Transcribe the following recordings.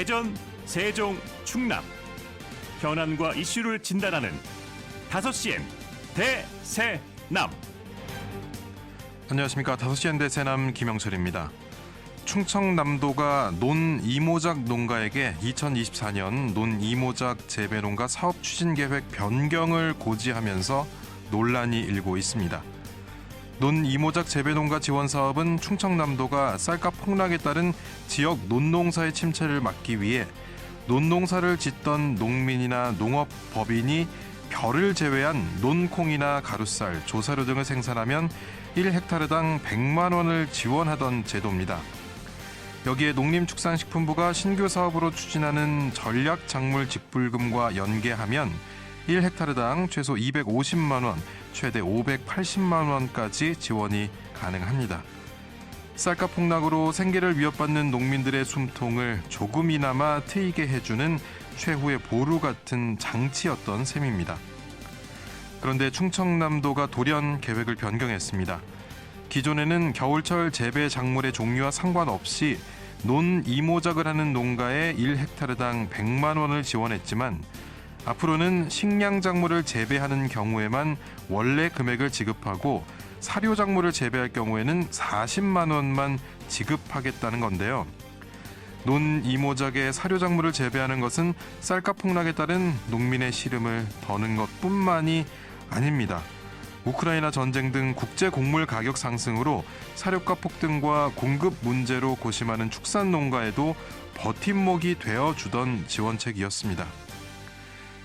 대전, 세종, 충남 현안과 이슈를 진단하는 5시엔 대세남. 안녕하십니까. 5시엔 대세남 김영철입니다. 충청남도가 논이모작 농가에게 2024년 논이모작 재배농가 사업 추진 계획 변경을 고지하면서 논란이 일고 있습니다. 논이모작 재배농가 지원 사업은 충청남도가 쌀값 폭락에 따른 지역 논농사의 침체를 막기 위해 논농사를 짓던 농민이나 농업법인이 벼를 제외한 논콩이나 가루쌀, 조사료 등을 생산하면 1헥타르당 100만 원을 지원하던 제도입니다. 여기에 농림축산식품부가 신규 사업으로 추진하는 전략작물 직불금과 연계하면 1헥타르당 최소 250만 원, 최대 580만 원까지 지원이 가능합니다. 쌀값 폭락으로 생계를 위협받는 농민들의 숨통을 조금이나마 트이게 해주는 최후의 보루 같은 장치였던 셈입니다. 그런데 충청남도가 돌연 계획을 변경했습니다. 기존에는 겨울철 재배 작물의 종류와 상관없이 논이모작을 하는 농가에 1헥타르당 100만 원을 지원했지만 앞으로는 식량작물을 재배하는 경우에만 원래 금액을 지급하고 사료작물을 재배할 경우에는 40만 원만 지급하겠다는 건데요. 논이모작의 사료작물을 재배하는 것은 쌀값 폭락에 따른 농민의 시름을 더는 것뿐만이 아닙니다. 우크라이나 전쟁 등 국제 곡물 가격 상승으로 사료값 폭등과 공급 문제로 고심하는 축산농가에도 버팀목이 되어주던 지원책이었습니다.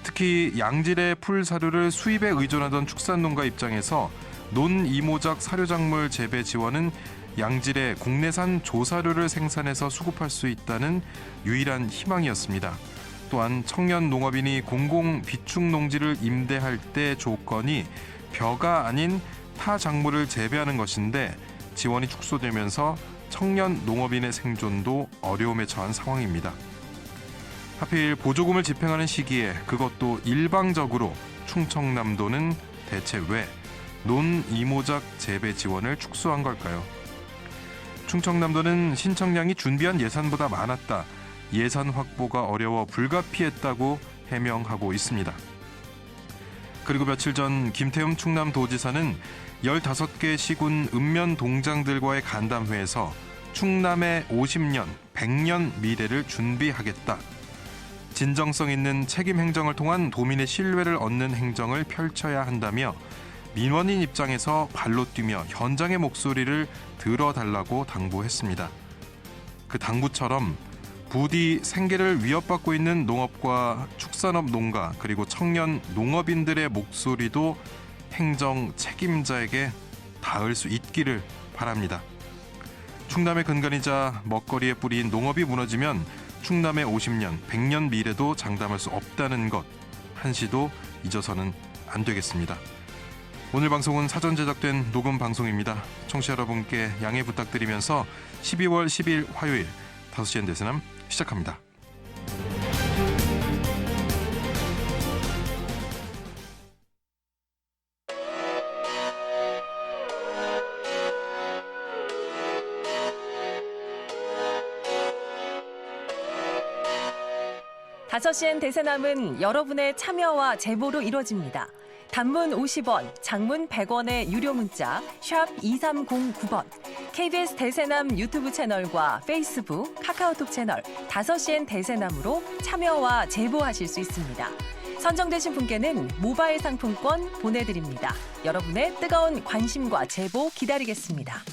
특히 양질의 풀 사료를 수입에 의존하던 축산농가 입장에서 논이모작 사료작물 재배 지원은 양질의 국내산 조사료를 생산해서 수급할 수 있다는 유일한 희망이었습니다. 또한 청년 농업인이 공공 비축 농지를 임대할 때 조건이 벼가 아닌 타 작물을 재배하는 것인데 지원이 축소되면서 청년 농업인의 생존도 어려움에 처한 상황입니다. 하필 보조금을 집행하는 시기에 그것도 일방적으로 충청남도는 대체 왜 논이모작 재배 지원을 축소한 걸까요? 충청남도는 신청량이 준비한 예산보다 많았다, 예산 확보가 어려워 불가피했다고 해명하고 있습니다. 그리고 며칠 전 김태흠 충남도지사는 15개 시군 읍면 동장들과의 간담회에서 충남의 50년, 100년 미래를 준비하겠다, 진정성 있는 책임 행정을 통한 도민의 신뢰를 얻는 행정을 펼쳐야 한다며 민원인 입장에서 발로 뛰며 현장의 목소리를 들어달라고 당부했습니다. 그 당부처럼 부디 생계를 위협받고 있는 농업과 축산업 농가 그리고 청년 농업인들의 목소리도 행정 책임자에게 닿을 수 있기를 바랍니다. 충남의 근간이자 먹거리의 뿌리인 농업이 무너지면 충남의 50년, 100년 미래도 장담할 수 없다는 것 한시도 잊어서는 안 되겠습니다. 오늘 방송은 사전 제작된 녹음 방송입니다. 청취자 여러분께 양해 부탁드리면서 12월 10일 화요일 5시엔 대세남 시작합니다. 다섯 시엔 대세남은 여러분의 참여와 제보로 이루어집니다. 단문 50원, 장문 100원의 유료 문자 샵 2309번, KBS 대세남 유튜브 채널과 페이스북, 카카오톡 채널 5시엔 대세남으로 참여와 제보하실 수 있습니다. 선정되신 분께는 모바일 상품권 보내드립니다. 여러분의 뜨거운 관심과 제보 기다리겠습니다.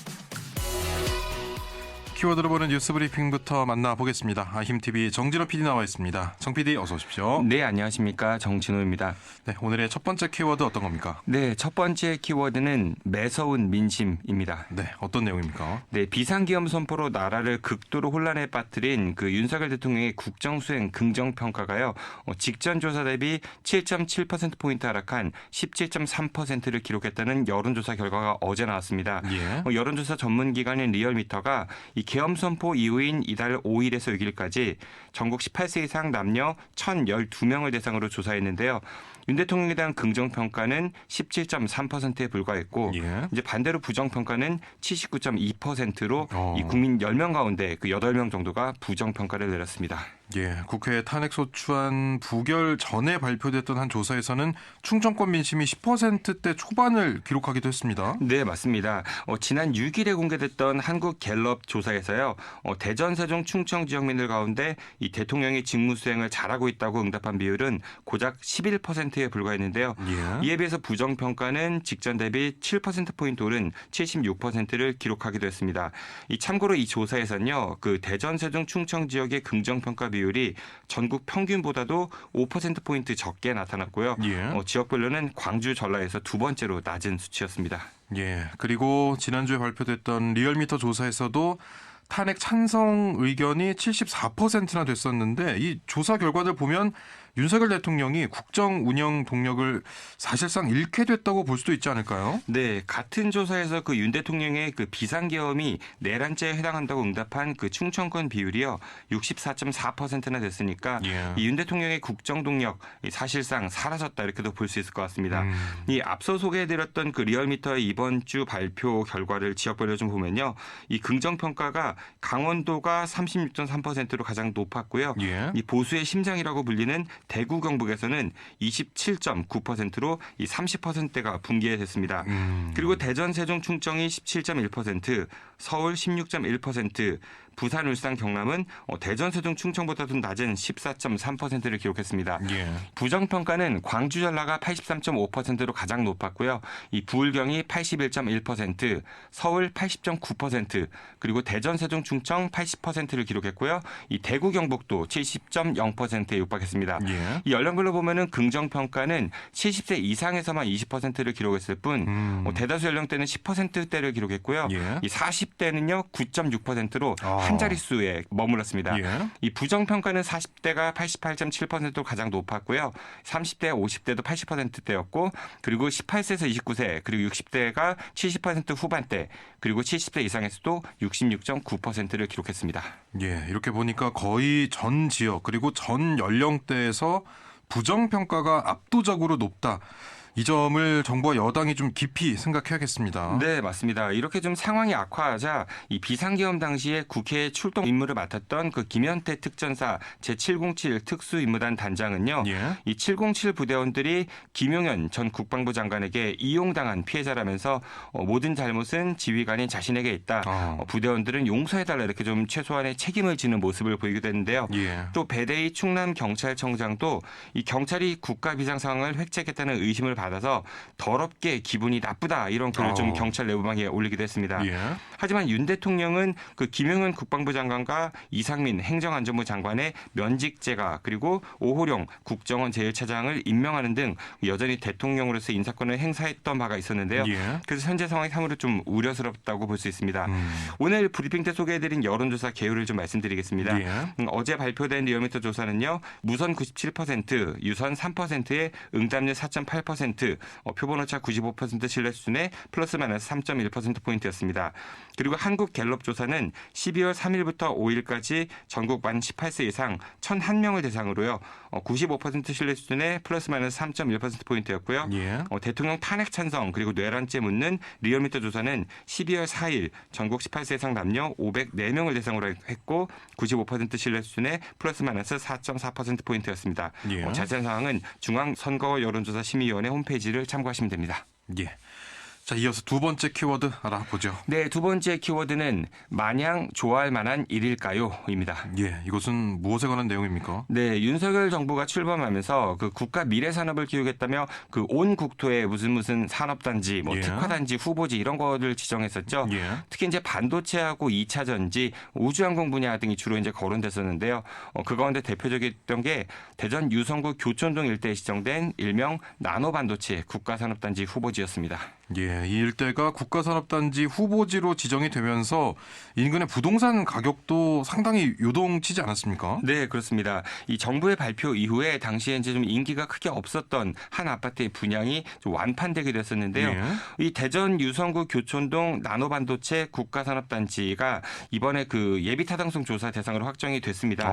키워드로 보는 뉴스 브리핑부터 만나보겠습니다. 힘TV 정진호 PD 나와 있습니다. 정 PD 어서 오십시오. 네, 안녕하십니까. 정진호입니다. 네, 오늘의 첫 번째 키워드 어떤 겁니까? 네, 첫 번째 키워드는 매서운 민심입니다. 네, 어떤 내용입니까? 네, 비상계엄 선포로 나라를 극도로 혼란에 빠뜨린 그 윤석열 대통령의 국정수행 긍정평가가요. 직전 조사 대비 7.7%포인트 하락한 17.3%를 기록했다는 여론조사 결과가 어제 나왔습니다. 예. 여론조사 전문기관인 리얼미터가 이 계엄 선포 이후인 이달 5일에서 6일까지 전국 18세 이상 남녀 1,012명을 대상으로 조사했는데요. 윤 대통령에 대한 긍정 평가는 17.3%에 불과했고 예. 이제 반대로 부정 평가는 79.2%로 어. 이 국민 10명 가운데 그 8명 정도가 부정 평가를 내렸습니다. 예, 국회 탄핵소추안 부결 전에 발표됐던 한 조사에서는 충청권 민심이 10%대 초반을 기록하기도 했습니다. 네, 맞습니다. 지난 6일에 공개됐던 한국 갤럽 조사에서요. 대전, 세종, 충청 지역민들 가운데 이 대통령이 직무 수행을 잘하고 있다고 응답한 비율은 고작 11%에 불과했는데요. 예. 이에 비해서 부정평가는 직전 대비 7%포인트 오른 76%를 기록하기도 했습니다. 참고로 이 조사에서는요. 그 대전, 세종, 충청 지역의 긍정평가 비율이 전국 평균보다도 5%포인트 적게 나타났고요. 예. 지역별로는 광주, 전라에서 두 번째로 낮은 수치였습니다. 예. 그리고 지난주에 발표됐던 리얼미터 조사에서도 탄핵 찬성 의견이 74%나 됐었는데 이 조사 결과들 보면 윤석열 대통령이 국정 운영 동력을 사실상 잃게 됐다고 볼 수도 있지 않을까요? 네, 같은 조사에서 그 윤 대통령의 그 비상계엄이 내란죄에 해당한다고 응답한 그 충청권 비율이요 64.4%나 됐으니까 예. 이 윤 대통령의 국정 동력 사실상 사라졌다 이렇게도 볼 수 있을 것 같습니다. 이 앞서 소개해드렸던 그 리얼미터의 이번 주 발표 결과를 지역별로 좀 보면요, 이 긍정 평가가 강원도가 36.3%로 가장 높았고요. 예. 이 보수의 심장이라고 불리는 대구 경북에서는 27.9%로 이 30%대가 붕괴 됐습니다. 그리고 대전, 세종, 충청이 17.1%, 서울 16.1%, 부산, 울산, 경남은 대전, 세종, 충청보다도 낮은 14.3%를 기록했습니다. 예. 부정평가는 광주, 전라가 83.5%로 가장 높았고요. 이 부울경이 81.1%, 서울 80.9%, 그리고 대전, 세종, 충청 80%를 기록했고요. 이 대구, 경북도 70.0%에 육박했습니다. 예. 이 연령별로 보면은 긍정평가는 70세 이상에서만 20%를 기록했을 뿐 대다수 연령대는 10%대를 기록했고요. 예. 이 40대는요 9.6%로 한 자릿수에 머물렀습니다. 예. 이 부정평가는 40대가 88.7%로 가장 높았고요. 30대, 50대도 80%대였고 그리고 18세에서 29세 그리고 60대가 70% 후반대 그리고 70대 이상에서도 66.9%를 기록했습니다. 예, 이렇게 보니까 거의 전 지역 그리고 전 연령대에서 부정평가가 압도적으로 높다. 이 점을 정부와 여당이 좀 깊이 생각해야겠습니다. 네, 맞습니다. 이렇게 좀 상황이 악화하자 이 비상계엄 당시에 국회에 출동 임무를 맡았던 그 김현태 특전사 제707 특수임무단 단장은요. 예. 이 707 부대원들이 김용현 전 국방부 장관에게 이용당한 피해자라면서 모든 잘못은 지휘관인 자신에게 있다. 부대원들은 용서해달라 이렇게 좀 최소한의 책임을 지는 모습을 보이기도 했는데요. 예. 또 배대희 충남경찰청장도 이 경찰이 국가 비상 상황을 획책했다는 의심을 받아서 더럽게 기분이 나쁘다 이런 글을 좀 경찰 내부망에 올리기도 했습니다. 예. 하지만 윤 대통령은 그 김용현 국방부 장관과 이상민 행정안전부 장관의 면직제가 그리고 오호룡 국정원 제1차장을 임명하는 등 여전히 대통령으로서 인사권을 행사했던 바가 있었는데요. 예. 그래서 현재 상황이 참으로 좀 우려스럽다고 볼 수 있습니다. 오늘 브리핑 때 소개해드린 여론조사 개요를 좀 말씀드리겠습니다. 예. 어제 발표된 리얼미터 조사는요. 무선 97%, 유선 3%에 응답률 4.8%, 표본오차 95% 신뢰 수준의 플러스 마이너스 3.1%포인트였습니다. 그리고 한국 갤럽 조사는 12월 3일부터 5일까지 전국 만 18세 이상 1,001명을 대상으로요. 95% 신뢰 수준의 플러스 마이너스 3.1%포인트였고요. 예. 대통령 탄핵 찬성 그리고 뇌란죄 묻는 리얼미터 조사는 12월 4일 전국 18세 이상 남녀 504명을 대상으로 했고 95% 신뢰 수준의 플러스 마이너스 4.4%포인트였습니다. 예. 자세한 사항은 중앙선거 여론조사 심의위원회 홈페이지를 참고하시면 됩니다. 예. 자, 이어서 두 번째 키워드 알아보죠. 네, 두 번째 키워드는 마냥 좋아할 만한 일일까요?입니다. 예, 이것은 무엇에 관한 내용입니까? 네, 윤석열 정부가 출범하면서 그 국가 미래 산업을 키우겠다며 그 온 국토에 무슨 산업단지, 뭐 예. 특화단지, 후보지 이런 거를 지정했었죠. 예. 특히 이제 반도체하고 2차 전지, 우주항공 분야 등이 주로 이제 거론됐었는데요. 그 가운데 대표적이었던 게 대전 유성구 교촌동 일대에 지정된 일명 나노반도체 국가산업단지 후보지였습니다. 예, 예, 이 일대가 국가산업단지 후보지로 지정이 되면서 인근의 부동산 가격도 상당히 요동치지 않았습니까? 네, 그렇습니다. 이 정부의 발표 이후에 당시에 이제 좀 인기가 크게 없었던 한 아파트의 분양이 좀 완판되게 됐었는데요. 예. 이 대전 유성구 교촌동 나노반도체 국가산업단지가 이번에 그 예비타당성 조사 대상으로 확정이 됐습니다.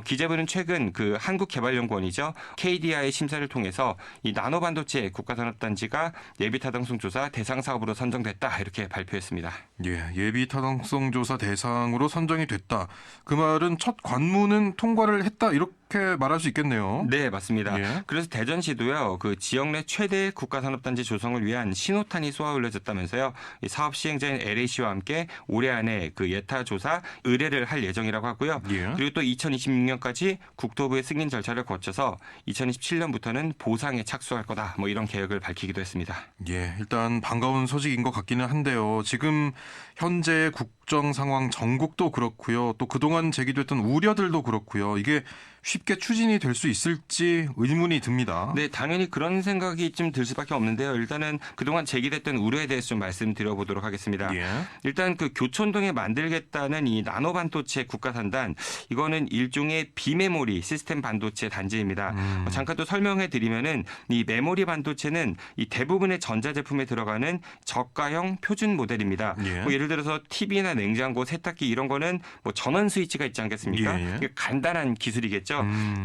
기재부는 최근 그 한국개발연구원이죠. KDI의 심사를 통해서 이 나노반도체 국가산업단지가 예비타당성 조사 대상 사업으로 선정됐다 이렇게 발표했습니다. 예, 예비 타당성 조사 대상으로 선정이 됐다. 그 말은 첫 관문은 통과를 했다 이렇게 말할 수 있겠네요. 네, 맞습니다. 예. 그래서 대전시도요, 그 지역 내 최대 국가산업단지 조성을 위한 신호탄이 쏘아 올려졌다면서요, 이 사업 시행자인 LAC와 함께 올해 안에 그 예타 조사 의뢰를 할 예정이라고 하고요. 예. 그리고 또 2026년까지 국토부의 승인 절차를 거쳐서 2027년부터는 보상에 착수할 거다. 뭐 이런 계획을 밝히기도 했습니다. 예, 일단 반가운 소식인 것 같기는 한데요. 지금 현재 국정 상황 전국도 그렇고요. 또 그동안 제기됐던 우려들도 그렇고요. 이게 쉽게 추진이 될 수 있을지 의문이 듭니다. 네, 당연히 그런 생각이 좀 들 수밖에 없는데요. 일단은 그동안 제기됐던 우려에 대해서 좀 말씀드려보도록 하겠습니다. 예. 일단 그 교촌동에 만들겠다는 이 나노반도체 국가산단, 이거는 일종의 비메모리 시스템 반도체 단지입니다. 잠깐 또 설명해 드리면은 이 메모리 반도체는 이 대부분의 전자제품에 들어가는 저가형 표준 모델입니다. 예. 뭐 예를 들어서 TV나 냉장고, 세탁기 이런 거는 뭐 전원 스위치가 있지 않겠습니까? 예, 예. 이게 간단한 기술이겠죠.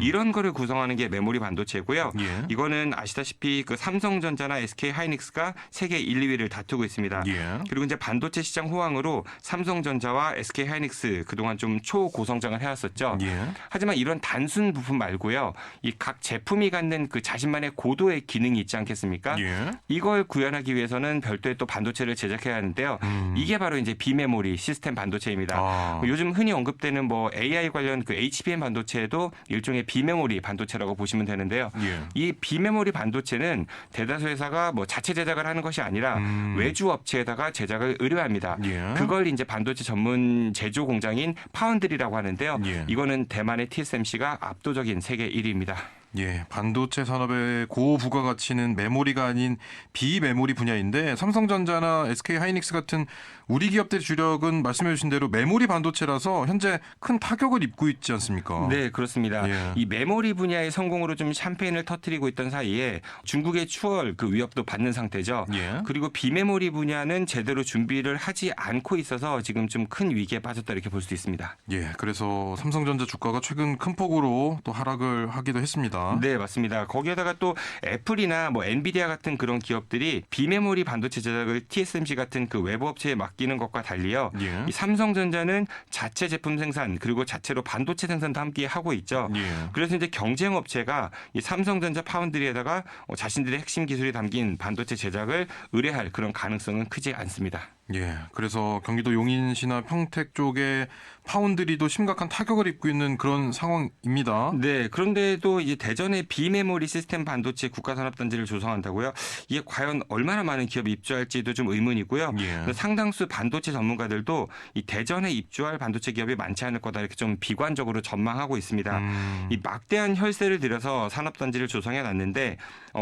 이런 거를 구성하는 게 메모리 반도체고요. 예. 이거는 아시다시피 그 삼성전자나 SK 하이닉스가 세계 1, 2위를 다투고 있습니다. 예. 그리고 이제 반도체 시장 호황으로 삼성전자와 SK 하이닉스 그동안 좀 초고성장을 해왔었죠. 예. 하지만 이런 단순 부품 말고요. 이 각 제품이 갖는 그 자신만의 고도의 기능이 있지 않겠습니까? 예. 이걸 구현하기 위해서는 별도의 또 반도체를 제작해야 하는데요. 이게 바로 이제 비메모리 시스템 반도체입니다. 아. 요즘 흔히 언급되는 뭐 AI 관련 그 HBM 반도체도 일종의 비메모리 반도체라고 보시면 되는데요. 예. 이 비메모리 반도체는 대다수 회사가 뭐 자체 제작을 하는 것이 아니라 외주 업체에다가 제작을 의뢰합니다. 예. 그걸 이제 반도체 전문 제조 공장인 파운드리라고 하는데요. 예. 이거는 대만의 TSMC가 압도적인 세계 1위입니다. 예, 반도체 산업의 고부가가치는 메모리가 아닌 비메모리 분야인데 삼성전자나 SK 하이닉스 같은 우리 기업들의 주력은 말씀해 주신 대로 메모리 반도체라서 현재 큰 타격을 입고 있지 않습니까? 네, 그렇습니다. 예. 이 메모리 분야의 성공으로 좀 샴페인을 터뜨리고 있던 사이에 중국의 추월 그 위협도 받는 상태죠. 예. 그리고 비메모리 분야는 제대로 준비를 하지 않고 있어서 지금 좀 큰 위기에 빠졌다 이렇게 볼 수도 있습니다. 예, 그래서 삼성전자 주가가 최근 큰 폭으로 또 하락을 하기도 했습니다. 네, 맞습니다. 거기에다가 또 애플이나 뭐 엔비디아 같은 그런 기업들이 비메모리 반도체 제작을 TSMC 같은 그 외부 업체에 맡기는 것과 달리요. 예. 이 삼성전자는 자체 제품 생산 그리고 자체로 반도체 생산도 함께 하고 있죠. 예. 그래서 이제 경쟁 업체가 이 삼성전자 파운드리에다가 자신들의 핵심 기술이 담긴 반도체 제작을 의뢰할 그런 가능성은 크지 않습니다. 예, 그래서 경기도 용인시나 평택 쪽에 파운드리도 심각한 타격을 입고 있는 그런 상황입니다. 네, 그런데도 이제 대전에 비메모리 시스템 반도체 국가산업단지를 조성한다고요? 이게 과연 얼마나 많은 기업이 입주할지도 좀 의문이고요. 예. 상당수 반도체 전문가들도 이 대전에 입주할 반도체 기업이 많지 않을 거다 이렇게 좀 비관적으로 전망하고 있습니다. 이 막대한 혈세를 들여서 산업단지를 조성해 놨는데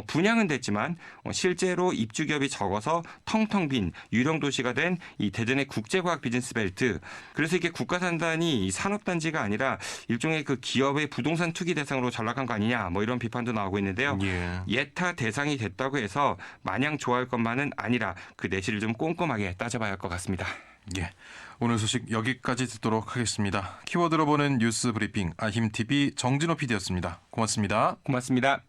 분양은 됐지만 실제로 입주 기업이 적어서 텅텅 빈 유령 도시가 된 이 대전의 국제과학 비즈니스 벨트. 그래서 이게 국가산단이 산업단지가 아니라 일종의 그 기업의 부동산 투기 대상으로 전락한 거 아니냐 뭐 이런 비판도 나오고 있는데요. 예. 예타 대상이 됐다고 해서 마냥 좋아할 것만은 아니라 그 내실을 좀 꼼꼼하게 따져봐야 할 것 같습니다. 예. 오늘 소식 여기까지 듣도록 하겠습니다. 키워드로 보는 뉴스 브리핑 아힘TV 정진호 PD였습니다. 고맙습니다. 고맙습니다.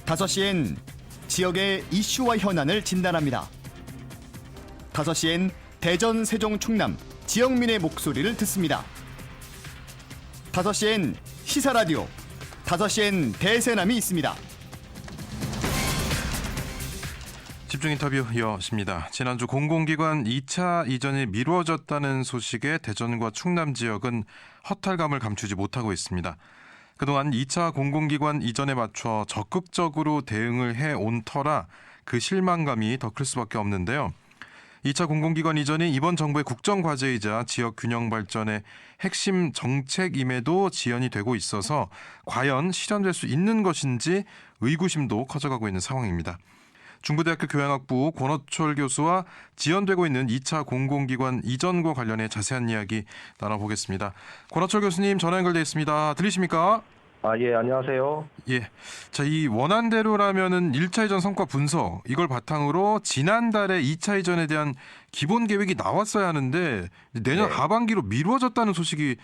다섯 시엔 지역의 이슈와 현안을 진단합니다. 5시엔 대전, 세종, 충남 지역민의 목소리를 듣습니다. 5시엔 시사라디오, 5시엔 대세남이 있습니다. 집중 인터뷰 이어집니다. 지난주 공공기관 2차 이전이 미뤄졌다는 소식에 대전과 충남 지역은 허탈감을 감추지 못하고 있습니다. 그동안 2차 공공기관 이전에 맞춰 적극적으로 대응을 해온 터라 그 실망감이 더 클 수밖에 없는데요. 2차 공공기관 이전이 이번 정부의 국정과제이자 지역 균형 발전의 핵심 정책임에도 지연이 되고 있어서 과연 실현될 수 있는 것인지 의구심도 커져가고 있는 상황입니다. 중부대학교 교양학부 권호철 교수와 지연되고 있는 2차 공공기관 이전과 관련해 자세한 이야기 나눠보겠습니다. 권호철 교수님 전화 연결돼 있습니다. 들리십니까? 예, 안녕하세요. 예. 자, 이 원안대로라면은 1차 이전 성과 분석, 이걸 바탕으로 지난달에 2차 이전에 대한 기본 계획이 나왔어야 하는데 내년 네. 하반기로 미뤄졌다는 소식이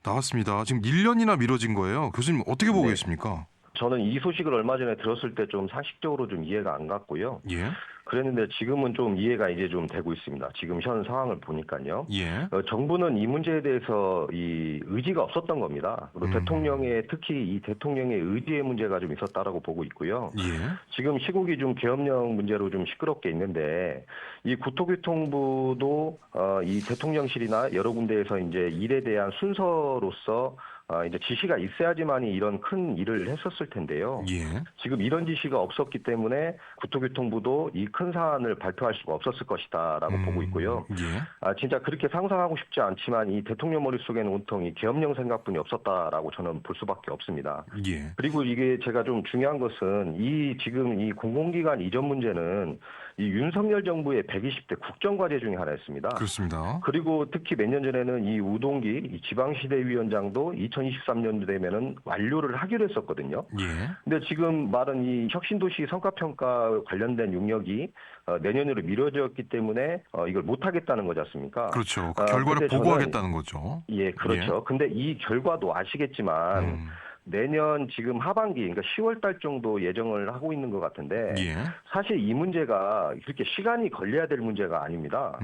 나왔습니다. 지금 1년이나 미뤄진 거예요. 교수님 어떻게 보고 네. 계십니까? 저는 이 소식을 얼마 전에 들었을 때 좀 상식적으로 좀 이해가 안 갔고요. 예. 그랬는데 지금은 좀 이해가 이제 좀 되고 있습니다. 지금 현 상황을 보니까요. 예. 정부는 이 문제에 대해서 이 의지가 없었던 겁니다. 그리고 대통령의 특히 이 대통령의 의지의 문제가 좀 있었다라고 보고 있고요. 예. 지금 시국이 좀 계엄령 문제로 좀 시끄럽게 있는데 이 국토교통부도 이 대통령실이나 여러 군데에서 이제 일에 대한 순서로서 이제 지시가 있어야지만이 이런 큰 일을 했었을 텐데요. 예. 지금 이런 지시가 없었기 때문에 국토교통부도 이 큰 사안을 발표할 수가 없었을 것이다라고 보고 있고요. 예. 진짜 그렇게 상상하고 싶지 않지만 이 대통령 머릿속에는 온통 이 계엄령 생각뿐이 없었다라고 저는 볼 수밖에 없습니다. 예. 그리고 이게 제가 좀 중요한 것은 지금 이 공공기관 이전 문제는 이 윤석열 정부의 120대 국정과제 중에 하나였습니다. 그렇습니다. 그리고 특히 몇 년 전에는 이 우동기 이 지방시대위원장도 2023년도 되면은 완료를 하기로 했었거든요. 예. 근데 지금 말은 이 혁신도시 성과평가 관련된 용역이 내년으로 미뤄졌기 때문에 이걸 못하겠다는 거지 않습니까? 그렇죠. 그 결과를 근데 저는 보고하겠다는 거죠. 예, 그렇죠. 근데 이 결과도 아시겠지만 내년 지금 하반기, 그러니까 10월 달 정도 예정을 하고 있는 것 같은데 예. 사실 이 문제가 그렇게 시간이 걸려야 될 문제가 아닙니다.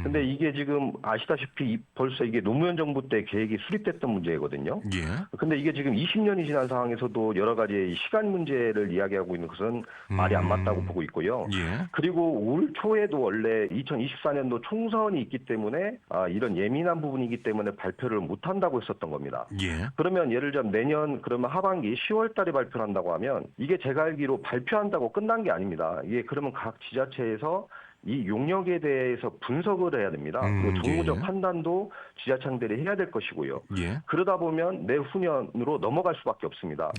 근데 이게 지금 아시다시피 벌써 이게 노무현 정부 때 계획이 수립됐던 문제거든요. 예. 근데 이게 지금 20년이 지난 상황에서도 여러 가지 시간 문제를 이야기하고 있는 것은 말이 안 맞다고 보고 있고요. 예. 그리고 올 초에도 원래 2024년도 총선이 있기 때문에 이런 예민한 부분이기 때문에 발표를 못 한다고 했었던 겁니다. 예. 그러면 예를 들면 내년 그러면 하반기 10월 달에 발표를 한다고 하면 이게 제가 알기로 발표한다고 끝난 게 아닙니다. 이게 그러면 각 지자체에서 이 용역에 대해서 분석을 해야 됩니다. 그리고 정무적 예. 판단도 지자체들이 해야 될 것이고요. 예. 그러다 보면 내후년으로 넘어갈 수밖에 없습니다.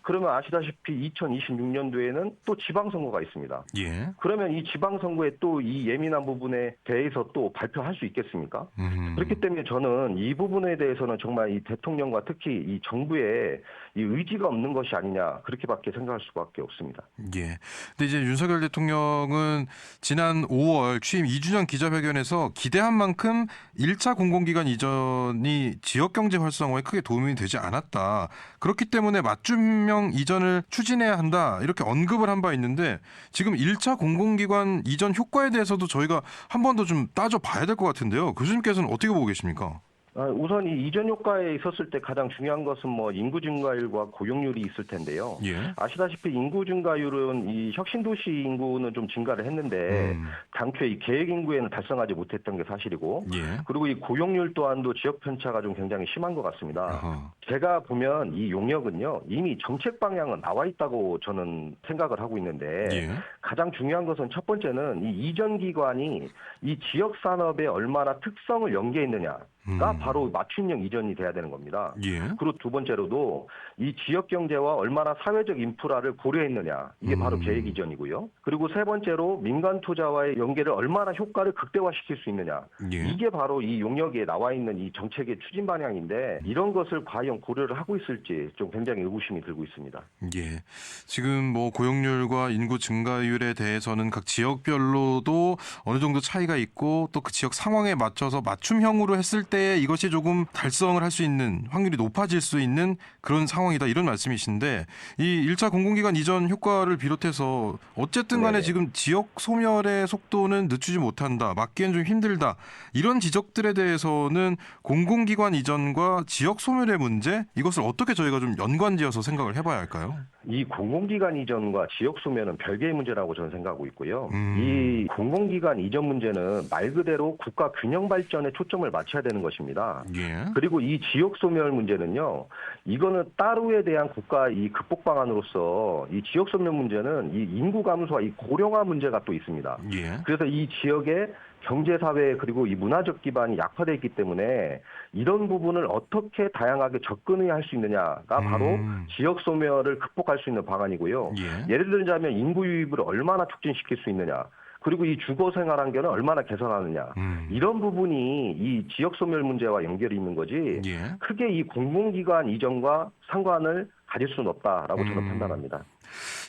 그러면 아시다시피 2026년도에는 또 지방선거가 있습니다. 예. 그러면 이 지방선거에 또 이 예민한 부분에 대해서 또 발표할 수 있겠습니까? 그렇기 때문에 저는 이 부분에 대해서는 정말 이 대통령과 특히 이 정부의 이 의지가 없는 것이 아니냐 그렇게밖에 생각할 수밖에 없습니다. 예. 근데 이제 윤석열 대통령은 지난 5월 취임 2주년 기자회견에서 기대한 만큼 1차 공공기관 이전이 지역경제 활성화에 크게 도움이 되지 않았다. 그렇기 때문에 맞춤형 이전을 추진해야 한다. 이렇게 언급을 한 바 있는데 지금 1차 공공기관 이전 효과에 대해서도 저희가 한 번 더 좀 따져봐야 될 것 같은데요. 교수님께서는 어떻게 보고 계십니까? 우선 이 이전 효과에 있었을 때 가장 중요한 것은 뭐 인구 증가율과 고용률이 있을 텐데요. 예. 아시다시피 인구 증가율은 이 혁신도시 인구는 좀 증가를 했는데 당초에 이 계획 인구에는 달성하지 못했던 게 사실이고 예. 그리고 이 고용률 또한도 지역 편차가 좀 굉장히 심한 것 같습니다. 아하. 제가 보면 이 용역은요 이미 정책 방향은 나와 있다고 저는 생각을 하고 있는데 예. 가장 중요한 것은 첫 번째는 이 이전 기관이 이 지역 산업에 얼마나 특성을 연계했느냐가 바로 맞춤형 이전이 돼야 되는 겁니다. 예. 그리고 두 번째로도 이 지역 경제와 얼마나 사회적 인프라를 고려했느냐 이게 바로 계획 이전이고요. 그리고 세 번째로 민간 투자와의 연계를 얼마나 효과를 극대화시킬 수 있느냐 예. 이게 바로 이 용역에 나와 있는 이 정책의 추진 방향인데 이런 것을 과연 고려를 하고 있을지 좀 굉장히 의구심이 들고 있습니다. 예. 지금 뭐 고용률과 인구 증가율에 대해서는 각 지역별로도 어느 정도 차이가 있고 또 그 지역 상황에 맞춰서 맞춤형으로 했을 때 이것이 조금 달성을 할 수 있는 확률이 높아질 수 있는 그런 상황이다 이런 말씀이신데 이 1차 공공기관 이전 효과를 비롯해서 어쨌든 간에 네. 지금 지역 소멸의 속도는 늦추지 못한다. 막기엔 좀 힘들다. 이런 지적들에 대해서는 공공기관 이전과 지역 소멸의 문제 이것을 어떻게 저희가 좀 연관지어서 생각을 해봐야 할까요? 이 공공기관 이전과 지역 소멸은 별개의 문제라고 저는 생각하고 있고요. 이 공공기관 이전 문제는 말 그대로 국가 균형 발전에 초점을 맞춰야 되는 것입니다. 예. 그리고 이 지역 소멸 문제는요. 이거는 따로에 대한 국가 이 극복 방안으로서 이 지역 소멸 문제는 이 인구 감소와 이 고령화 문제가 또 있습니다. 예. 그래서 이 지역에 경제, 사회 그리고 이 문화적 기반이 약화되어 있기 때문에 이런 부분을 어떻게 다양하게 접근을 할 수 있느냐가 바로 지역 소멸을 극복할 수 있는 방안이고요. 예를 들자면 인구 유입을 얼마나 촉진시킬 수 있느냐. 그리고 이 주거 생활 환경을 얼마나 개선하느냐. 이런 부분이 이 지역 소멸 문제와 연결이 있는 거지. 크게 이 공공기관 이전과 상관을 가질 수는 없다라고 저는 판단합니다.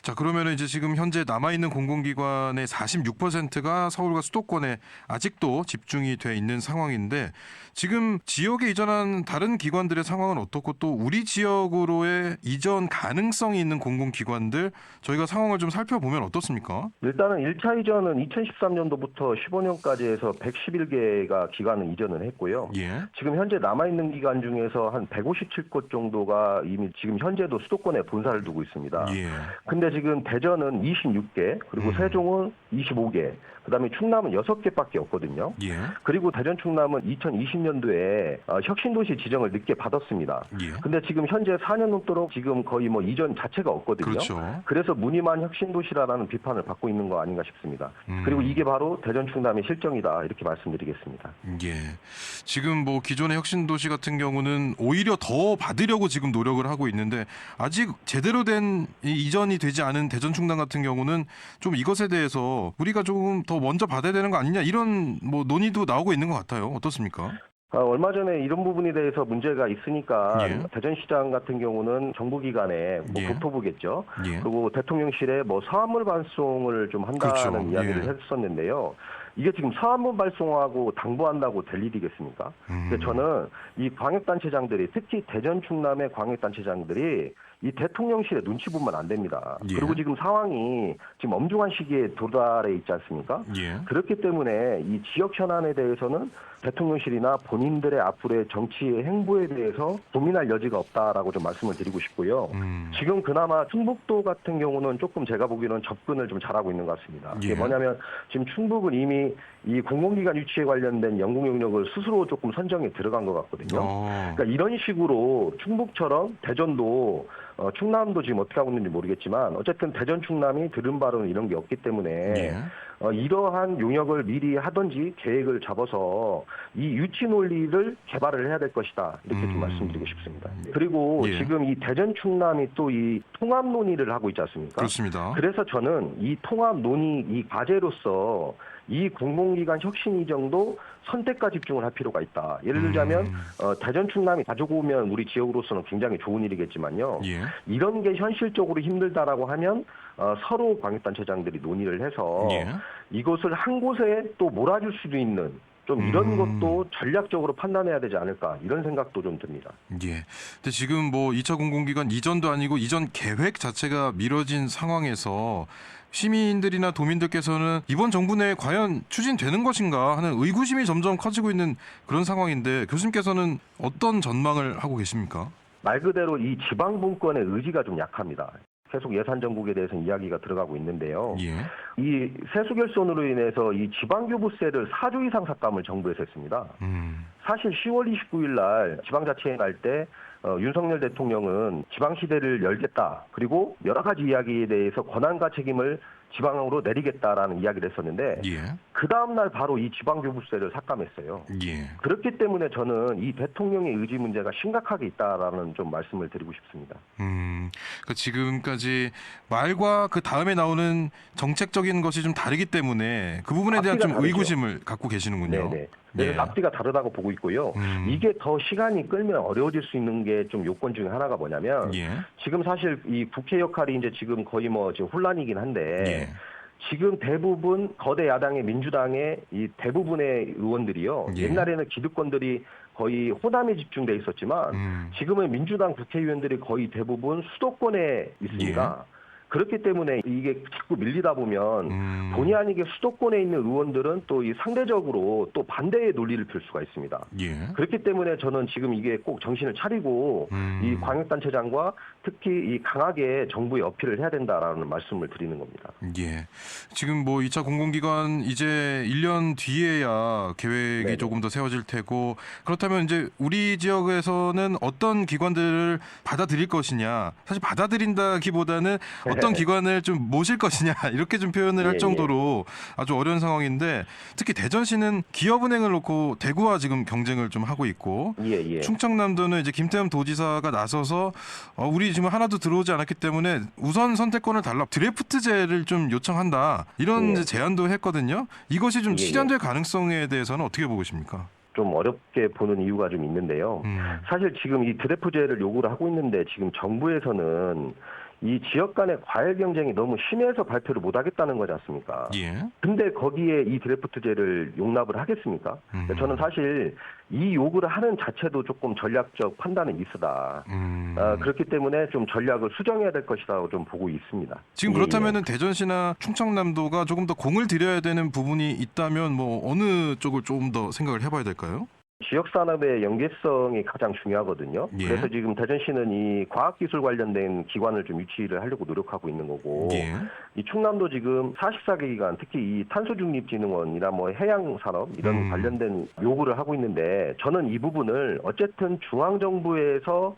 자, 그러면 이제 지금 현재 남아있는 공공기관의 46%가 서울과 수도권에 아직도 집중이 돼 있는 상황인데 지금 지역에 이전한 다른 기관들의 상황은 어떻고 또 우리 지역으로의 이전 가능성이 있는 공공기관들 저희가 상황을 좀 살펴보면 어떻습니까? 일단은 1차 이전은 2013년도부터 15년까지 해서 111개가 기관을 이전을 했고요. 지금 현재 남아있는 기관 중에서 한 157곳 정도가 이미 지금 현재도 수도권에 본사를 두고 있습니다. 근데 지금 대전은 26개, 그리고 세종은 25개, 그다음에 충남은 6개밖에 없거든요. 그리고 대전 충남은 2020년도에 혁신도시 지정을 늦게 받았습니다. 근데 지금 현재 4년 넘도록 지금 거의 뭐 이전 자체가 없거든요. 그렇죠. 그래서 무늬만 혁신도시라는 비판을 받고 있는 거 아닌가 싶습니다. 그리고 이게 바로 대전 충남의 실정이다 이렇게 말씀드리겠습니다. 지금 뭐 기존의 혁신도시 같은 경우는 오히려 더 받으려고 지금 노력을 하고 있는데 아직 제대로 된 이전이 되지 않은 대전 충남 같은 경우는 좀 이것에 대해서 우리가 조금 더 먼저 받아야 되는 거 아니냐 이런 뭐 논의도 나오고 있는 것 같아요. 어떻습니까? 얼마 전에 이런 부분에 대해서 문제가 있으니까 대전시장 같은 경우는 정부기관에 뭐 국토부겠죠. 그리고 대통령실에 뭐 사안물 발송을 좀 한다는 이야기를 했었는데요. 이게 지금 사안문 발송하고 당부한다고 될 일이겠습니까? 근데 저는 이 광역단체장들이 특히 대전 충남의 광역단체장들이 이 대통령실에 눈치 보면 안 됩니다. 그리고 지금 상황이 지금 엄중한 시기에 도달해 있지 않습니까? 그렇기 때문에 이 지역 현안에 대해서는 대통령실이나 본인들의 앞으로의 정치 행보에 대해서 고민할 여지가 없다라고 좀 말씀을 드리고 싶고요. 지금 그나마 충북도 같은 경우는 조금 제가 보기에는 접근을 좀 잘하고 있는 것 같습니다. 이게 뭐냐면 지금 충북은 이미 이 공공기관 유치에 관련된 연공 용역을 스스로 조금 선정에 들어간 것 같거든요. 그러니까 이런 식으로 충북처럼 대전도 충남도 지금 어떻게 하고 있는지 모르겠지만 어쨌든 대전 충남이 들은 바로는 이런 게 없기 때문에 이러한 용역을 미리 하든지 계획을 잡아서 이 유치 논리를 개발을 해야 될 것이다 이렇게 좀 말씀드리고 싶습니다. 그리고 지금 이 대전 충남이 또 이 통합 논의를 하고 있지 않습니까? 그렇습니다. 그래서 저는 이 통합 논의 이 과제로서 이 공공기관 혁신 이정도 선택과 집중을 할 필요가 있다. 예를 들자면 대전 충남이 가지고 오면 우리 지역으로서는 굉장히 좋은 일이겠지만요. 이런 게 현실적으로 힘들다라고 하면 서로 광역단체장들이 논의를 해서 이것을 한 곳에 또 몰아줄 수도 있는 좀 이런 것도 전략적으로 판단해야 되지 않을까 이런 생각도 좀 듭니다. 근데 지금 뭐 2차 공공기관 이전도 아니고 이전 계획 자체가 미뤄진 상황에서 시민들이나 도민들께서는 이번 정부 내에 과연 추진되는 것인가 하는 의구심이 점점 커지고 있는 그런 상황인데 교수님께서는 어떤 전망을 하고 계십니까? 말 그대로 이 지방 분권의 의지가 좀 약합니다. 계속 예산 정국에 대해서 이야기가 들어가고 있는데요. 이 세수 결손으로 인해서 이 지방교부세를 4조 이상 삭감을 정부에서 했습니다. 사실 10월 29일 날 지방자치회 갈 때 윤석열 대통령은 지방시대를 열겠다. 그리고 여러 가지 이야기에 대해서 권한과 책임을 지방으로 내리겠다라는 이야기를 했었는데 그 다음날 바로 이 지방교부세를 삭감했어요. 그렇기 때문에 저는 이 대통령의 의지 문제가 심각하게 있다라는 좀 말씀을 드리고 싶습니다. 그러니까 지금까지 말과 그 다음에 나오는 정책적인 것이 좀 다르기 때문에 그 부분에 대한 좀 다르죠. 의구심을 갖고 계시는군요. 네, 앞뒤가 다르다고 보고 있고요. 이게 더 시간이 끌면 어려워질 수 있는 게 좀 요건 중에 하나가 뭐냐면 지금 사실 이 국회 역할이 이제 지금 거의 뭐 지금 혼란이긴 한데 지금 대부분 거대 야당의 민주당의 이 대부분의 의원들이요. 옛날에는 기득권들이 거의 호남에 집중돼 있었지만 지금은 민주당 국회의원들이 거의 대부분 수도권에 있습니다. 그렇기 때문에 이게 자꾸 밀리다 보면 본의 아니게 수도권에 있는 의원들은 또 이 상대적으로 또 반대의 논리를 펼 수가 있습니다. 그렇기 때문에 저는 지금 이게 꼭 정신을 차리고 이 광역단체장과 특히 이 강하게 정부에 어필을 해야 된다라는 말씀을 드리는 겁니다. 지금 뭐 2차 공공기관 이제 1년 뒤에야 계획이 조금 더 세워질 테고 그렇다면 이제 우리 지역에서는 어떤 기관들을 받아들일 것이냐 사실 받아들인다기보다는 어떤 어떤 네. 기관을 좀 모실 것이냐 이렇게 좀 표현을 할 예, 정도로 아주 어려운 상황인데 특히 대전시는 기업은행을 놓고 대구와 지금 경쟁을 좀 하고 있고 예. 충청남도는 이제 김태흠 도지사가 나서서 우리 지금 하나도 들어오지 않았기 때문에 우선 선택권을 달라 드래프트제를 좀 요청한다 이런 예. 이제 제안도 했거든요. 이것이 좀 예, 실현될 가능성에 대해서는 어떻게 보고 계십니까? 좀 어렵게 보는 이유가 좀 있는데요. 사실 지금 이 드래프트제를 요구를 하고 있는데 지금 정부에서는 이 지역 간의 과열 경쟁이 너무 심해서 발표를 못 하겠다는 거지 않습니까? 예. 근데 거기에 이 드래프트제를 용납을 하겠습니까? 저는 사실 이 요구를 하는 자체도 조금 전략적 판단은 있으다. 그렇기 때문에 좀 전략을 수정해야 될 것이라고 좀 보고 있습니다. 지금 예, 그렇다면은 대전시나 충청남도가 조금 더 공을 들여야 되는 부분이 있다면 뭐 어느 쪽을 좀 더 생각을 해봐야 될까요? 지역 산업의 연계성이 가장 중요하거든요. 예. 그래서 지금 대전시는 이 과학기술 관련된 기관을 좀 유치를 하려고 노력하고 있는 거고, 예. 이 충남도 지금 44개 기관, 특히 이 탄소중립진흥원이나 뭐 해양산업 이런 관련된 요구를 하고 있는데, 저는 이 부분을 어쨌든 중앙정부에서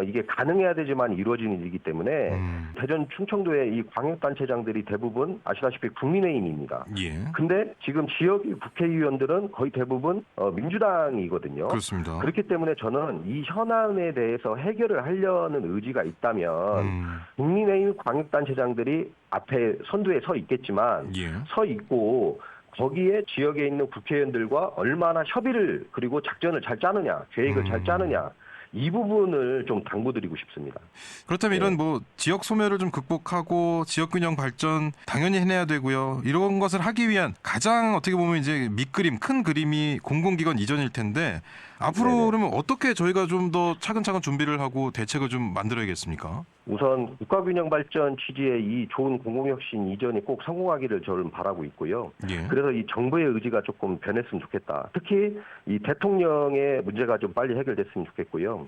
이게 가능해야 되지만 이루어지는 일이기 때문에 대전 충청도의 이 광역단체장들이 대부분 아시다시피 국민의힘입니다. 예. 근데 지금 지역 국회의원들은 거의 대부분 민주당이거든요. 그렇습니다. 그렇기 때문에 저는 이 현안에 대해서 해결을 하려는 의지가 있다면 국민의힘 광역단체장들이 앞에 선두에 서 있겠지만 예. 서 있고 거기에 지역에 있는 국회의원들과 얼마나 협의를 그리고 작전을 잘 짜느냐, 계획을 잘 짜느냐 이 부분을 좀 당부드리고 싶습니다. 그렇다면 이런 뭐 지역 소멸을 좀 극복하고 지역 균형 발전 당연히 해내야 되고요. 이런 것을 하기 위한 가장 어떻게 보면 이제 밑그림, 큰 그림이 공공기관 이전일 텐데 앞으로 네네. 그러면 어떻게 저희가 좀 더 차근차근 준비를 하고 대책을 좀 만들어야겠습니까? 우선 국가균형 발전 취지의 이 좋은 공공혁신 이전이 꼭 성공하기를 저는 바라고 있고요. 예. 그래서 이 정부의 의지가 조금 변했으면 좋겠다. 특히 이 대통령의 문제가 좀 빨리 해결됐으면 좋겠고요.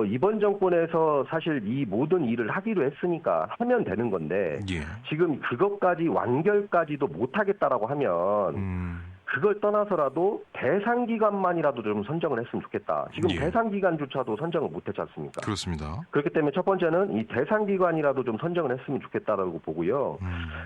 이번 정권에서 사실 이 모든 일을 하기로 했으니까 하면 되는 건데 예. 지금 그것까지 완결까지도 못하겠다라고 하면 그걸 떠나서라도 대상 기관만이라도 좀 선정을 했으면 좋겠다. 지금 예. 대상 기관조차도 선정을 못했지 않습니까? 그렇습니다. 그렇기 때문에 첫 번째는 이 대상 기관이라도 좀 선정을 했으면 좋겠다라고 보고요.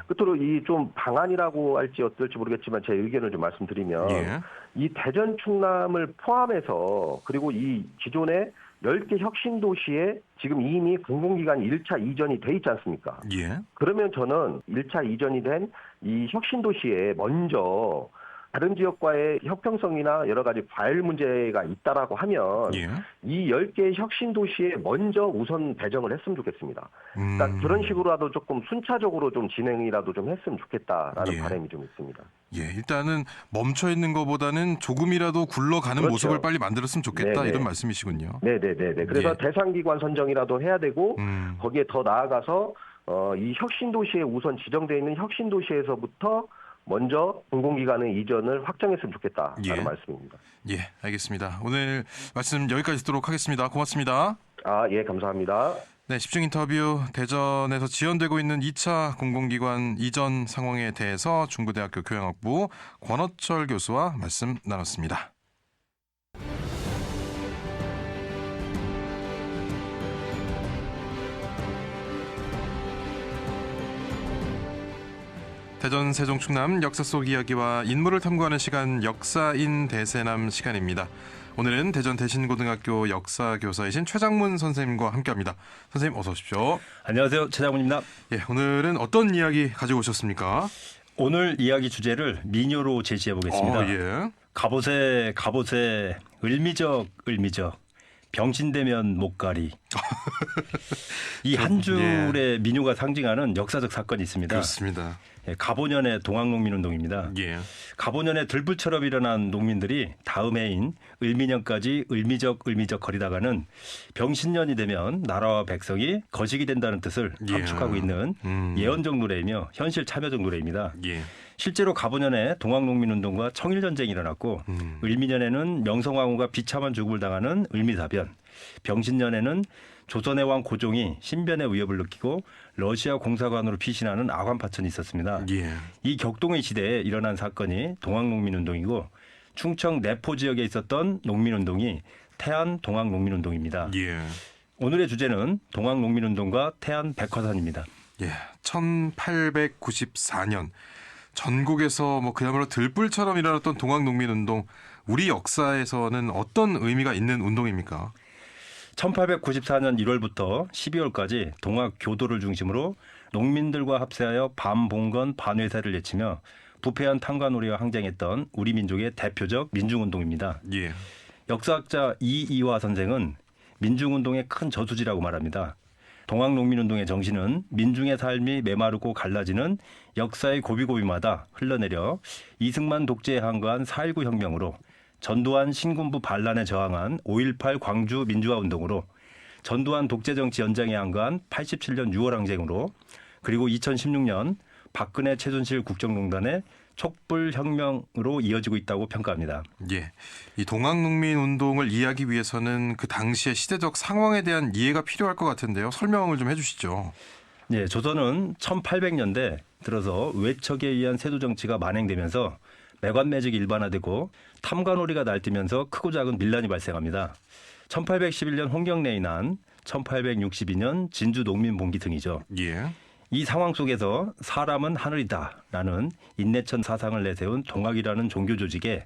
끝으로 이 좀 방안이라고 할지 어떨지 모르겠지만 제 의견을 좀 말씀드리면 예. 이 대전 충남을 포함해서 그리고 이 기존의 10개 혁신 도시에 지금 이미 공공기관 1차 이전이 돼 있지 않습니까? 예. 그러면 저는 1차 이전이 된 이 혁신 도시에 먼저 다른 지역과의 형평성이나 여러 가지 과열 문제가 있다라고 하면 예. 이 10개의 혁신 도시에 먼저 우선 배정을 했으면 좋겠습니다. 그러니까 그런 식으로라도 조금 순차적으로 좀 진행이라도 좀 했으면 좋겠다라는 예. 바람이 좀 있습니다. 예, 일단은 멈춰 있는 것보다는 조금이라도 굴러가는 그렇죠. 모습을 빨리 만들었으면 좋겠다 네네. 이런 말씀이시군요. 네네네. 그래서 예. 대상기관 선정이라도 해야 되고 거기에 더 나아가서 이 혁신 도시에 우선 지정되어 있는 혁신 도시에서부터 먼저 공공기관의 이전을 확정했으면 좋겠다라는 예. 말씀입니다. 예, 알겠습니다. 오늘 말씀 여기까지 듣도록 하겠습니다. 고맙습니다. 예, 감사합니다. 네, 집중 인터뷰 대전에서 지연되고 있는 2차 공공기관 이전 상황에 대해서 중부대학교 교양학부 권어철 교수와 말씀 나눴습니다. 대전, 세종, 충남 역사 속 이야기와 인물을 탐구하는 시간 역사인 대세남 시간입니다. 오늘은 대전 대신고등학교 역사교사이신 최장문 선생님과 함께합니다. 선생님 어서 오십시오. 안녕하세요. 최장문입니다. 예, 오늘은 어떤 이야기 가지고 오셨습니까? 오늘 이야기 주제를 미녀로 제시해 보겠습니다. 예. 갑옷에 을미적 병신되면 목가리. 이 한 줄의 민요가 상징하는 역사적 사건이 있습니다. 그렇습니다. 갑오년의 동학농민운동입니다. 예. 갑오년에 들불처럼 일어난 농민들이 다음 해인 을미년까지 을미적 거리다가는 병신년이 되면 나라와 백성이 거식이 된다는 뜻을 함축하고 있는 예언적 노래이며 현실 참여적 노래입니다. 예. 실제로 갑오년에 동학농민운동과 청일전쟁이 일어났고 을미년에는 명성황후가 비참한 죽음을 당하는 을미사변, 병신년에는 조선의 왕 고종이 신변의 위협을 느끼고 러시아 공사관으로 피신하는 아관파천이 있었습니다. 예. 이 격동의 시대에 일어난 사건이 동학농민운동이고 충청 내포 지역에 있었던 농민운동이 태안 동학농민운동입니다. 예. 오늘의 주제는 동학농민운동과 태안 백화산입니다. 예, 1894년 전국에서 그야말로 들불처럼 일어났던 동학농민운동, 우리 역사에서는 어떤 의미가 있는 운동입니까? 1894년 1월부터 12월까지 동학교도를 중심으로 농민들과 합세하여 반봉건 반회사를 외치며 부패한 탐관오리와 항쟁했던 우리 민족의 대표적 민중운동입니다. 예. 역사학자 이이화 선생은 민중운동의 큰 저수지라고 말합니다. 동학농민운동의 정신은 민중의 삶이 메마르고 갈라지는 역사의 고비고비마다 흘러내려 이승만 독재에 항거한 4.19 혁명으로, 전두환 신군부 반란에 저항한 5.18 광주 민주화운동으로, 전두환 독재정치 연장에 항거한 87년 6월 항쟁으로, 그리고 2016년 박근혜 최순실 국정농단의 촛불혁명으로 이어지고 있다고 평가합니다. 예. 이 동학농민운동을 이해하기 위해서는 그 당시의 시대적 상황에 대한 이해가 필요할 것 같은데요. 설명을 좀 해주시죠. 예, 조선은 1800년대 들어서 외척에 의한 세도 정치가 만행되면서 매관매직이 일반화되고 탐관오리가 날뛰면서 크고 작은 밀란이 발생합니다. 1811년 홍경래의 난, 1862년 진주 농민봉기 등이죠. 예. 이 상황 속에서 사람은 하늘이다라는 인내천 사상을 내세운 동학이라는 종교 조직에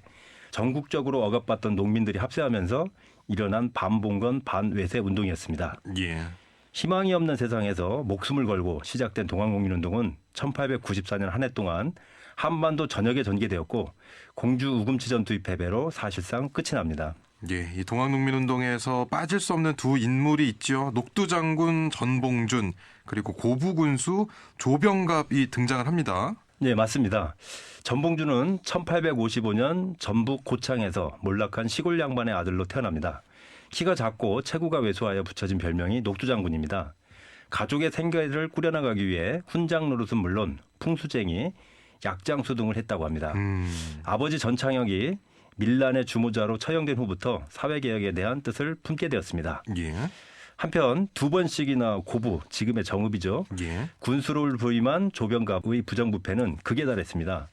전국적으로 억압받던 농민들이 합세하면서 일어난 반봉건 반외세 운동이었습니다. 예. 희망이 없는 세상에서 목숨을 걸고 시작된 동학농민운동은 1894년 한 해 동안 한반도 전역에 전개되었고 공주 우금치 전투의 패배로 사실상 끝이 납니다. 예, 이 동학농민운동에서 빠질 수 없는 두 인물이 있죠. 녹두장군 전봉준, 그리고 고부군수 조병갑이 등장을 합니다. 네, 맞습니다. 전봉준은 1855년 전북 고창에서 몰락한 시골 양반의 아들로 태어납니다. 키가 작고 체구가 왜소하여 붙여진 별명이 녹두장군입니다. 가족의 생계를 꾸려나가기 위해 훈장 노릇은 물론 풍수쟁이, 약장수 등을 했다고 합니다. 아버지 전창혁이 밀란의 주모자로 처형된 후부터 사회개혁에 대한 뜻을 품게 되었습니다. 예. 한편 두 번씩이나 고부, 지금의 정읍이죠. 예. 군수를 부임한 조병갑의 부정부패는 극에 달했습니다.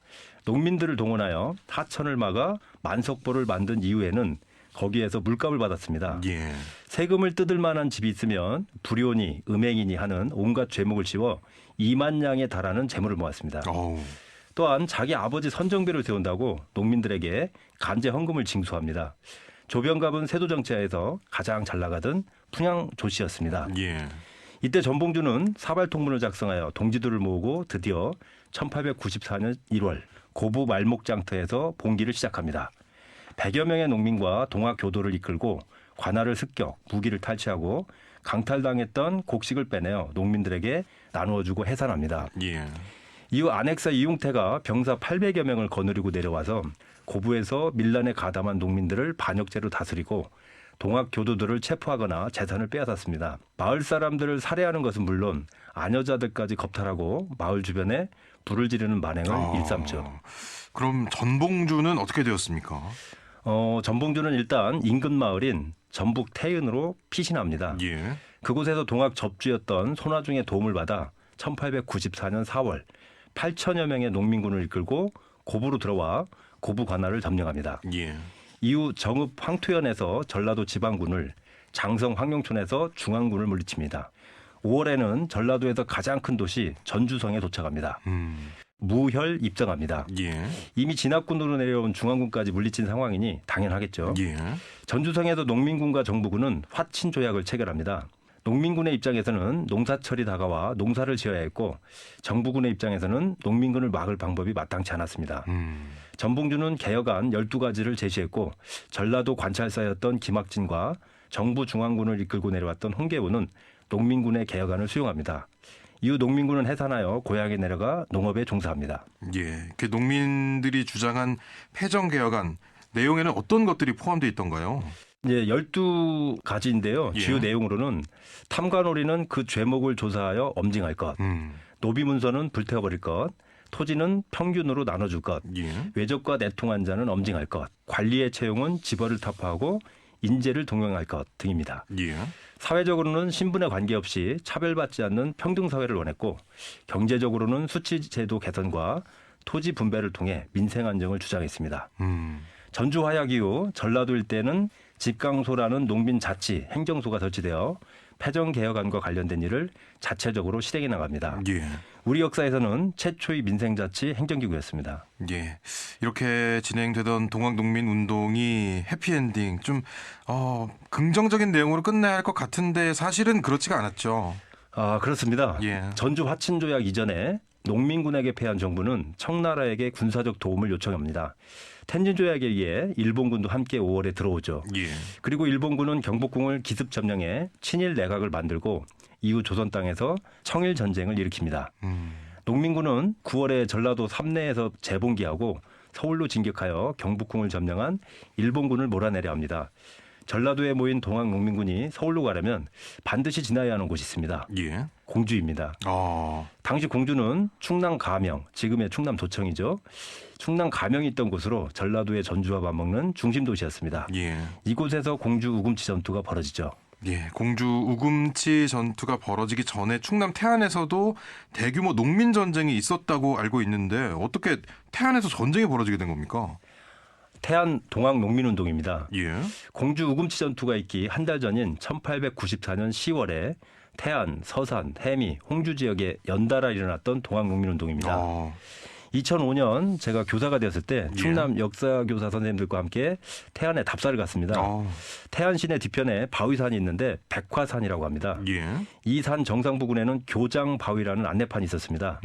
농민들을 동원하여 하천을 막아 만석보를 만든 이후에는 거기에서 물값을 받았습니다. 예. 세금을 뜯을 만한 집이 있으면 불효니, 음행이니 하는 온갖 죄목을 씌워 2만 냥에 달하는 재물을 모았습니다. 어우. 또한 자기 아버지 선정비를 세운다고 농민들에게 간제 헌금을 징수합니다. 조병갑은 세도정치하에서 가장 잘 나가던 풍양 조씨였습니다. 예. 이때 전봉준은 사발통문을 작성하여 동지들을 모으고 드디어 1894년 1월 고부 말목장터에서 봉기를 시작합니다. 100여 명의 농민과 동학교도를 이끌고 관할을 습격, 무기를 탈취하고 강탈당했던 곡식을 빼내어 농민들에게 나누어주고 해산합니다. 예. 이후 안핵사 이용태가 병사 800여 명을 거느리고 내려와서 고부에서 밀란에 가담한 농민들을 반역죄로 다스리고 동학교도들을 체포하거나 재산을 빼앗았습니다. 마을 사람들을 살해하는 것은 물론 아녀자들까지 겁탈하고 마을 주변에 불을 지르는 만행을 일삼죠. 그럼 전봉준은 어떻게 되었습니까? 전봉준은 일단 인근 마을인 전북 태은으로 피신합니다. 예. 그곳에서 동학 접주였던 손아중의 도움을 받아 1894년 4월 8천여 명의 농민군을 이끌고 고부로 들어와 고부 관할을 점령합니다. 예. 이후 정읍 황토현에서 전라도 지방군을, 장성 황룡촌에서 중앙군을 물리칩니다. 5월에는 전라도에서 가장 큰 도시 전주성에 도착합니다. 무혈 입성합니다. 예. 이미 진압군으로 내려온 중앙군까지 물리친 상황이니 당연하겠죠. 예. 전주성에서 농민군과 정부군은 화친 조약을 체결합니다. 농민군의 입장에서는 농사철이 다가와 농사를 지어야 했고 정부군의 입장에서는 농민군을 막을 방법이 마땅치 않았습니다. 전봉준은 개혁안 12가지를 제시했고 전라도 관찰사였던 김학진과 정부 중앙군을 이끌고 내려왔던 홍계우는 농민군의 개혁안을 수용합니다. 이후 농민군은 해산하여 고향에 내려가 농업에 종사합니다. 예. 그 농민들이 주장한 패정개혁안 내용에는 어떤 것들이 포함되어 있던가요? 예, 12가지인데요. 예. 주요 내용으로는 탐관오리는 그 죄목을 조사하여 엄징할 것, 노비문서는 불태워버릴 것, 토지는 평균으로 나눠줄 것, 예. 외적과 내통한 자는 엄징할 것, 관리의 채용은 지벌을 타파하고 인재를 동용할 것 등입니다. 예. 사회적으로는 신분에 관계없이 차별받지 않는 평등사회를 원했고 경제적으로는 수치제도 개선과 토지 분배를 통해 민생 안정을 주장했습니다. 전주 화약 이후 전라도 일대는 집강소라는 농민 자치 행정소가 설치되어 패전 개혁안과 관련된 일을 자체적으로 실행해 나갑니다. 예. 우리 역사에서는 최초의 민생자치 행정기구였습니다. 예. 이렇게 진행되던 동학농민운동이 해피엔딩 좀 긍정적인 내용으로 끝나야 할 것 같은데 사실은 그렇지가 않았죠. 그렇습니다. 예. 전주 화친조약 이전에 농민군에게 패한 정부는 청나라에게 군사적 도움을 요청합니다. 텐진조약에 의해 일본군도 함께 5월에 들어오죠. 예. 그리고 일본군은 경복궁을 기습 점령해 친일 내각을 만들고 이후 조선 땅에서 청일 전쟁을 일으킵니다. 농민군은 9월에 전라도 삼내에서 재봉기하고 서울로 진격하여 경복궁을 점령한 일본군을 몰아내려 합니다. 전라도에 모인 동학 농민군이 서울로 가려면 반드시 지나야 하는 곳이 있습니다. 예. 공주입니다. 당시 공주는 충남 가명, 지금의 충남도청이죠. 충남 가명이 있던 곳으로 전라도의 전주와 맞먹는 중심 도시였습니다. 예. 이곳에서 공주 우금치 전투가 벌어지죠. 예. 공주 우금치 전투가 벌어지기 전에 충남 태안에서도 대규모 농민 전쟁이 있었다고 알고 있는데 어떻게 태안에서 전쟁이 벌어지게 된 겁니까? 태안 동학 농민운동입니다. 예. 공주 우금치 전투가 있기 한 달 전인 1894년 10월에 태안, 서산, 해미, 홍주 지역에 연달아 일어났던 동학 농민운동입니다. 2005년 제가 교사가 되었을 때 충남 역사교사 선생님들과 함께 태안에 답사를 갔습니다. 태안 시내 뒤편에 바위산이 있는데 백화산이라고 합니다. 예. 이 산 정상 부근에는 교장바위라는 안내판이 있었습니다.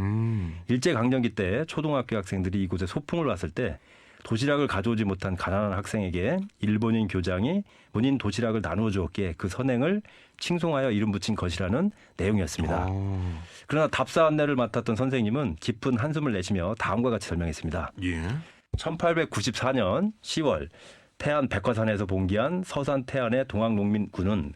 일제강점기 때 초등학교 학생들이 이곳에 소풍을 왔을 때 도시락을 가져오지 못한 가난한 학생에게 일본인 교장이 본인 도시락을 나누어 주었기에 그 선행을 칭송하여 이름 붙인 것이라는 내용이었습니다. 그러나 답사 안내를 맡았던 선생님은 깊은 한숨을 내쉬며 다음과 같이 설명했습니다. 예. 1894년 10월 태안 백화산에서 봉기한 서산 태안의 동학농민군은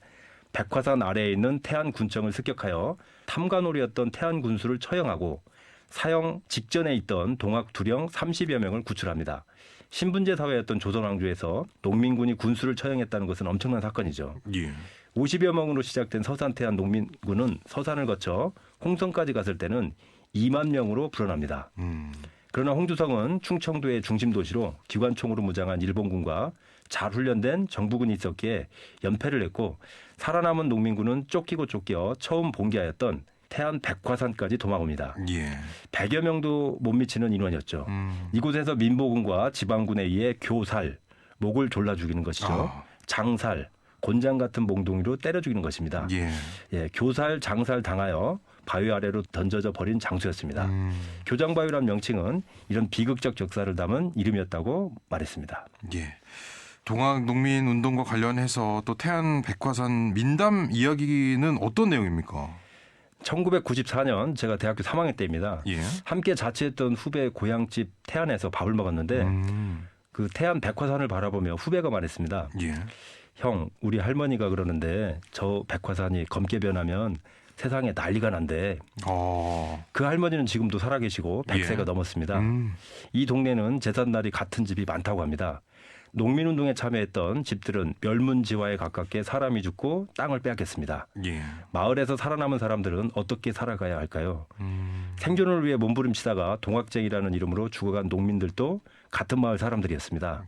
백화산 아래에 있는 태안군청을 습격하여 탐관오리였던 태안군수를 처형하고 사형 직전에 있던 동학 두령 30여 명을 구출합니다. 신분제 사회였던 조선왕조에서 농민군이 군수를 처형했다는 것은 엄청난 사건이죠. 예. 50여 명으로 시작된 서산 태안 농민군은 서산을 거쳐 홍성까지 갔을 때는 2만 명으로 불어납니다. 그러나 홍두성은 충청도의 중심 도시로 기관총으로 무장한 일본군과 잘 훈련된 정부군이 있었기에 연패를 했고 살아남은 농민군은 쫓기고 쫓겨 처음 봉기하였던 태안 백화산까지 도망옵니다. 예. 100여 명도 못 미치는 인원이었죠. 이곳에서 민보군과 지방군에 의해 교살, 목을 졸라 죽이는 것이죠. 장살, 곤장 같은 몽둥이로 때려 죽이는 것입니다. 예. 교살, 장살 당하여 바위 아래로 던져져 버린 장수였습니다. 교장바위란 명칭은 이런 비극적 역사를 담은 이름이었다고 말했습니다. 예. 동학 농민 운동과 관련해서 또 태안 백화산 민담 이야기는 어떤 내용입니까? 1994년 제가 대학교 3학년 때입니다. 예. 함께 자취했던 후배 고향집 태안에서 밥을 먹었는데 그 태안 백화산을 바라보며 후배가 말했습니다. 예. 형, 우리 할머니가 그러는데 저 백화산이 검게 변하면 세상에 난리가 난대. 그 할머니는 지금도 살아계시고 100세가 넘었습니다. 이 동네는 제삿날이 같은 집이 많다고 합니다. 농민운동에 참여했던 집들은 멸문지화에 가깝게 사람이 죽고 땅을 빼앗겼습니다. 예. 마을에서 살아남은 사람들은 어떻게 살아가야 할까요? 생존을 위해 몸부림치다가 동학쟁이라는 이름으로 죽어간 농민들도 같은 마을 사람들이었습니다.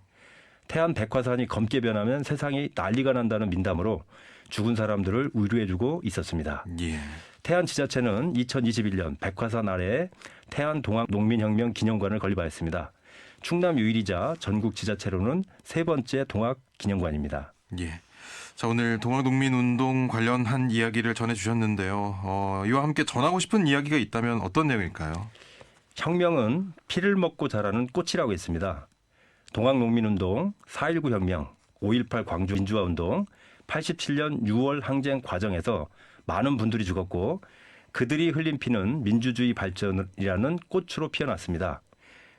태안 백화산이 검게 변하면 세상이 난리가 난다는 민담으로 죽은 사람들을 위로해주고 있었습니다. 예. 태안 지자체는 2021년 백화산 아래에 태안 동학 농민혁명 기념관을 건립하였습니다. 충남 유일이자 전국 지자체로는 세 번째 동학 기념관입니다. 예. 자, 오늘 동학농민운동 관련한 이야기를 전해주셨는데요. 이와 함께 전하고 싶은 이야기가 있다면 어떤 내용일까요? 혁명은 피를 먹고 자라는 꽃이라고 했습니다. 동학농민운동, 4.19 혁명, 5.18 광주 민주화운동, 87년 6월 항쟁 과정에서 많은 분들이 죽었고 그들이 흘린 피는 민주주의 발전이라는 꽃으로 피어났습니다.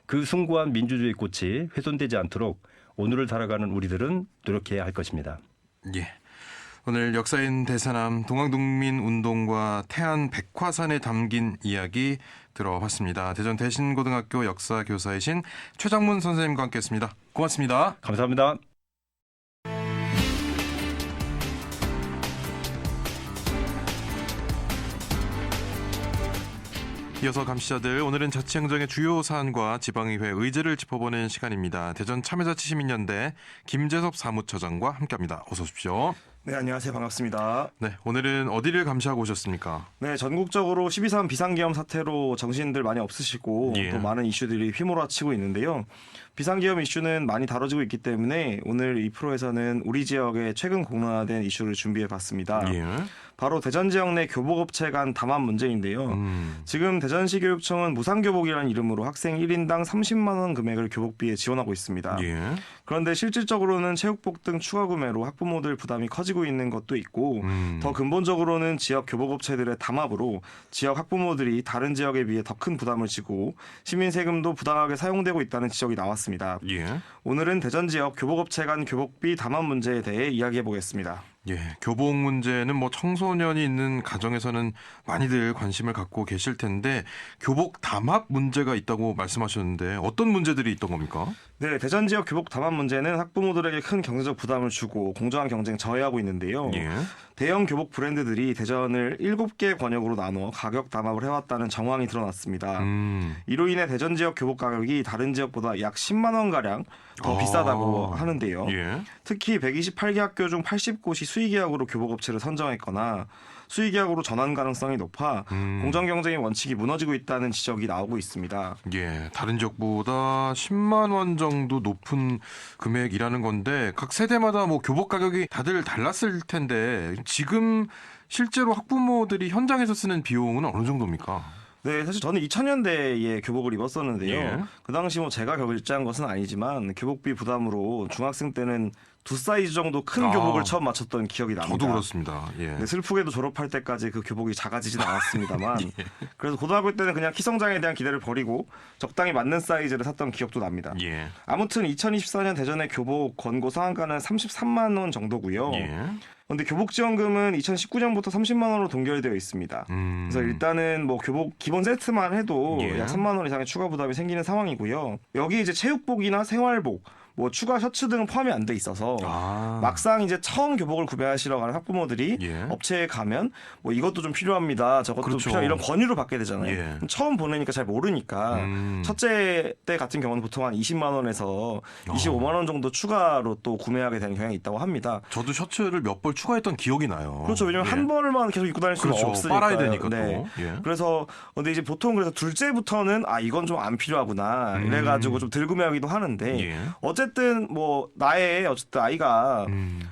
그 숭고한 민주주의 꽃이 훼손되지 않도록 오늘을 살아가는 우리들은 노력해야 할 것입니다. 예. 오늘 역사인 대사남 동학농민운동과 태안 백화산에 담긴 이야기 들어봤습니다. 대전 대신고등학교 역사교사이신 최장문 선생님과 함께했습니다. 고맙습니다. 감사합니다. 이어서 감시자들, 오늘은 자치행정의 주요 사안과 지방의회 의제를 짚어보는 시간입니다. 대전 참여자치시민연대 김재섭 사무처장과 함께합니다. 어서 오십시오. 네, 안녕하세요. 반갑습니다. 네, 오늘은 어디를 감시하고 오셨습니까? 네, 전국적으로 12.3 비상계엄 사태로 정신들 많이 없으시고 예. 또 많은 이슈들이 휘몰아치고 있는데요. 비상계엄 이슈는 많이 다뤄지고 있기 때문에 오늘 이 프로에서는 우리 지역의 최근 공론화된 이슈를 준비해봤습니다. 예. 바로 대전 지역 내 교복업체 간 담합 문제인데요. 지금 대전시 교육청은 무상교복이라는 이름으로 학생 1인당 30만 원 금액을 교복비에 지원하고 있습니다. 예. 그런데 실질적으로는 체육복 등 추가 구매로 학부모들 부담이 커지고 있는 것도 있고 더 근본적으로는 지역 교복업체들의 담합으로 지역 학부모들이 다른 지역에 비해 더 큰 부담을 지고 시민 세금도 부당하게 사용되고 있다는 지적이 나왔습니다. 예. 오늘은 대전 지역 교복업체 간 교복비 담합 문제에 대해 이야기해 보겠습니다. 예, 교복 문제는 뭐 청소년이 있는 가정에서는 많이들 관심을 갖고 계실 텐데 교복 담합 문제가 있다고 말씀하셨는데 어떤 문제들이 있던 겁니까? 네, 대전 지역 교복 담합 문제는 학부모들에게 큰 경제적 부담을 주고 공정한 경쟁 저해하고 있는데요. 예. 대형 교복 브랜드들이 대전을 7개 권역으로 나눠 가격 담합을 해왔다는 정황이 드러났습니다. 이로 인해 대전 지역 교복 가격이 다른 지역보다 약 10만 원 가량 더 비싸다고 하는데요. 예. 특히 128개 학교 중 80곳이 수의계약으로 교복업체를 선정했거나 수의계약으로 전환 가능성이 높아 공정 경쟁의 원칙이 무너지고 있다는 지적이 나오고 있습니다. 예, 다른 지역보다 10만 원 정도 높은 금액이라는 건데 각 세대마다 뭐 교복 가격이 다들 달랐을 텐데 지금 실제로 학부모들이 현장에서 쓰는 비용은 어느 정도입니까? 네, 사실 저는 2000년대에 교복을 입었었는데요. 예. 그 당시 뭐 제가 결제한 것은 아니지만 교복비 부담으로 중학생 때는 2사이즈 정도 큰 교복을 처음 맞췄던 기억이 납니다. 저도 그렇습니다. 예. 네, 슬프게도 졸업할 때까지 그 교복이 작아지진 않았습니다만 그래서 고등학교 때는 그냥 키 성장에 대한 기대를 버리고 적당히 맞는 사이즈를 샀던 기억도 납니다. 예. 아무튼 2024년 대전의 교복 권고 상한가는 33만 원 정도고요. 예. 그런데 교복 지원금은 2019년부터 30만 원으로 동결되어 있습니다. 그래서 일단은 뭐 교복 기본 세트만 해도 예. 약 3만 원 이상의 추가 부담이 생기는 상황이고요. 여기 이제 체육복이나 생활복, 뭐 추가 셔츠 등은 포함이 안 돼 있어서 막상 이제 처음 교복을 구매하시러 가는 학부모들이 예. 업체에 가면 뭐 이것도 좀 필요합니다. 저것도 그렇죠. 필요 이런 권유를 받게 되잖아요. 예. 처음 보내니까 잘 모르니까 첫째 때 같은 경우는 보통 한 20만 원에서 25만 원 정도 추가로 또 구매하게 되는 경향이 있다고 합니다. 저도 셔츠를 몇 벌 추가했던 기억이 나요. 그렇죠. 왜냐면 예. 한 벌만 계속 입고 다닐 수는 그렇죠. 없으니까. 빨아야 되니까 네. 또. 예. 그래서 근데 이제 보통 그래서 둘째부터는 아 이건 좀 안 필요하구나 이래가지고 좀 덜 구매하기도 하는데 예. 어쨌든 뭐 나의 어쨌든 아이가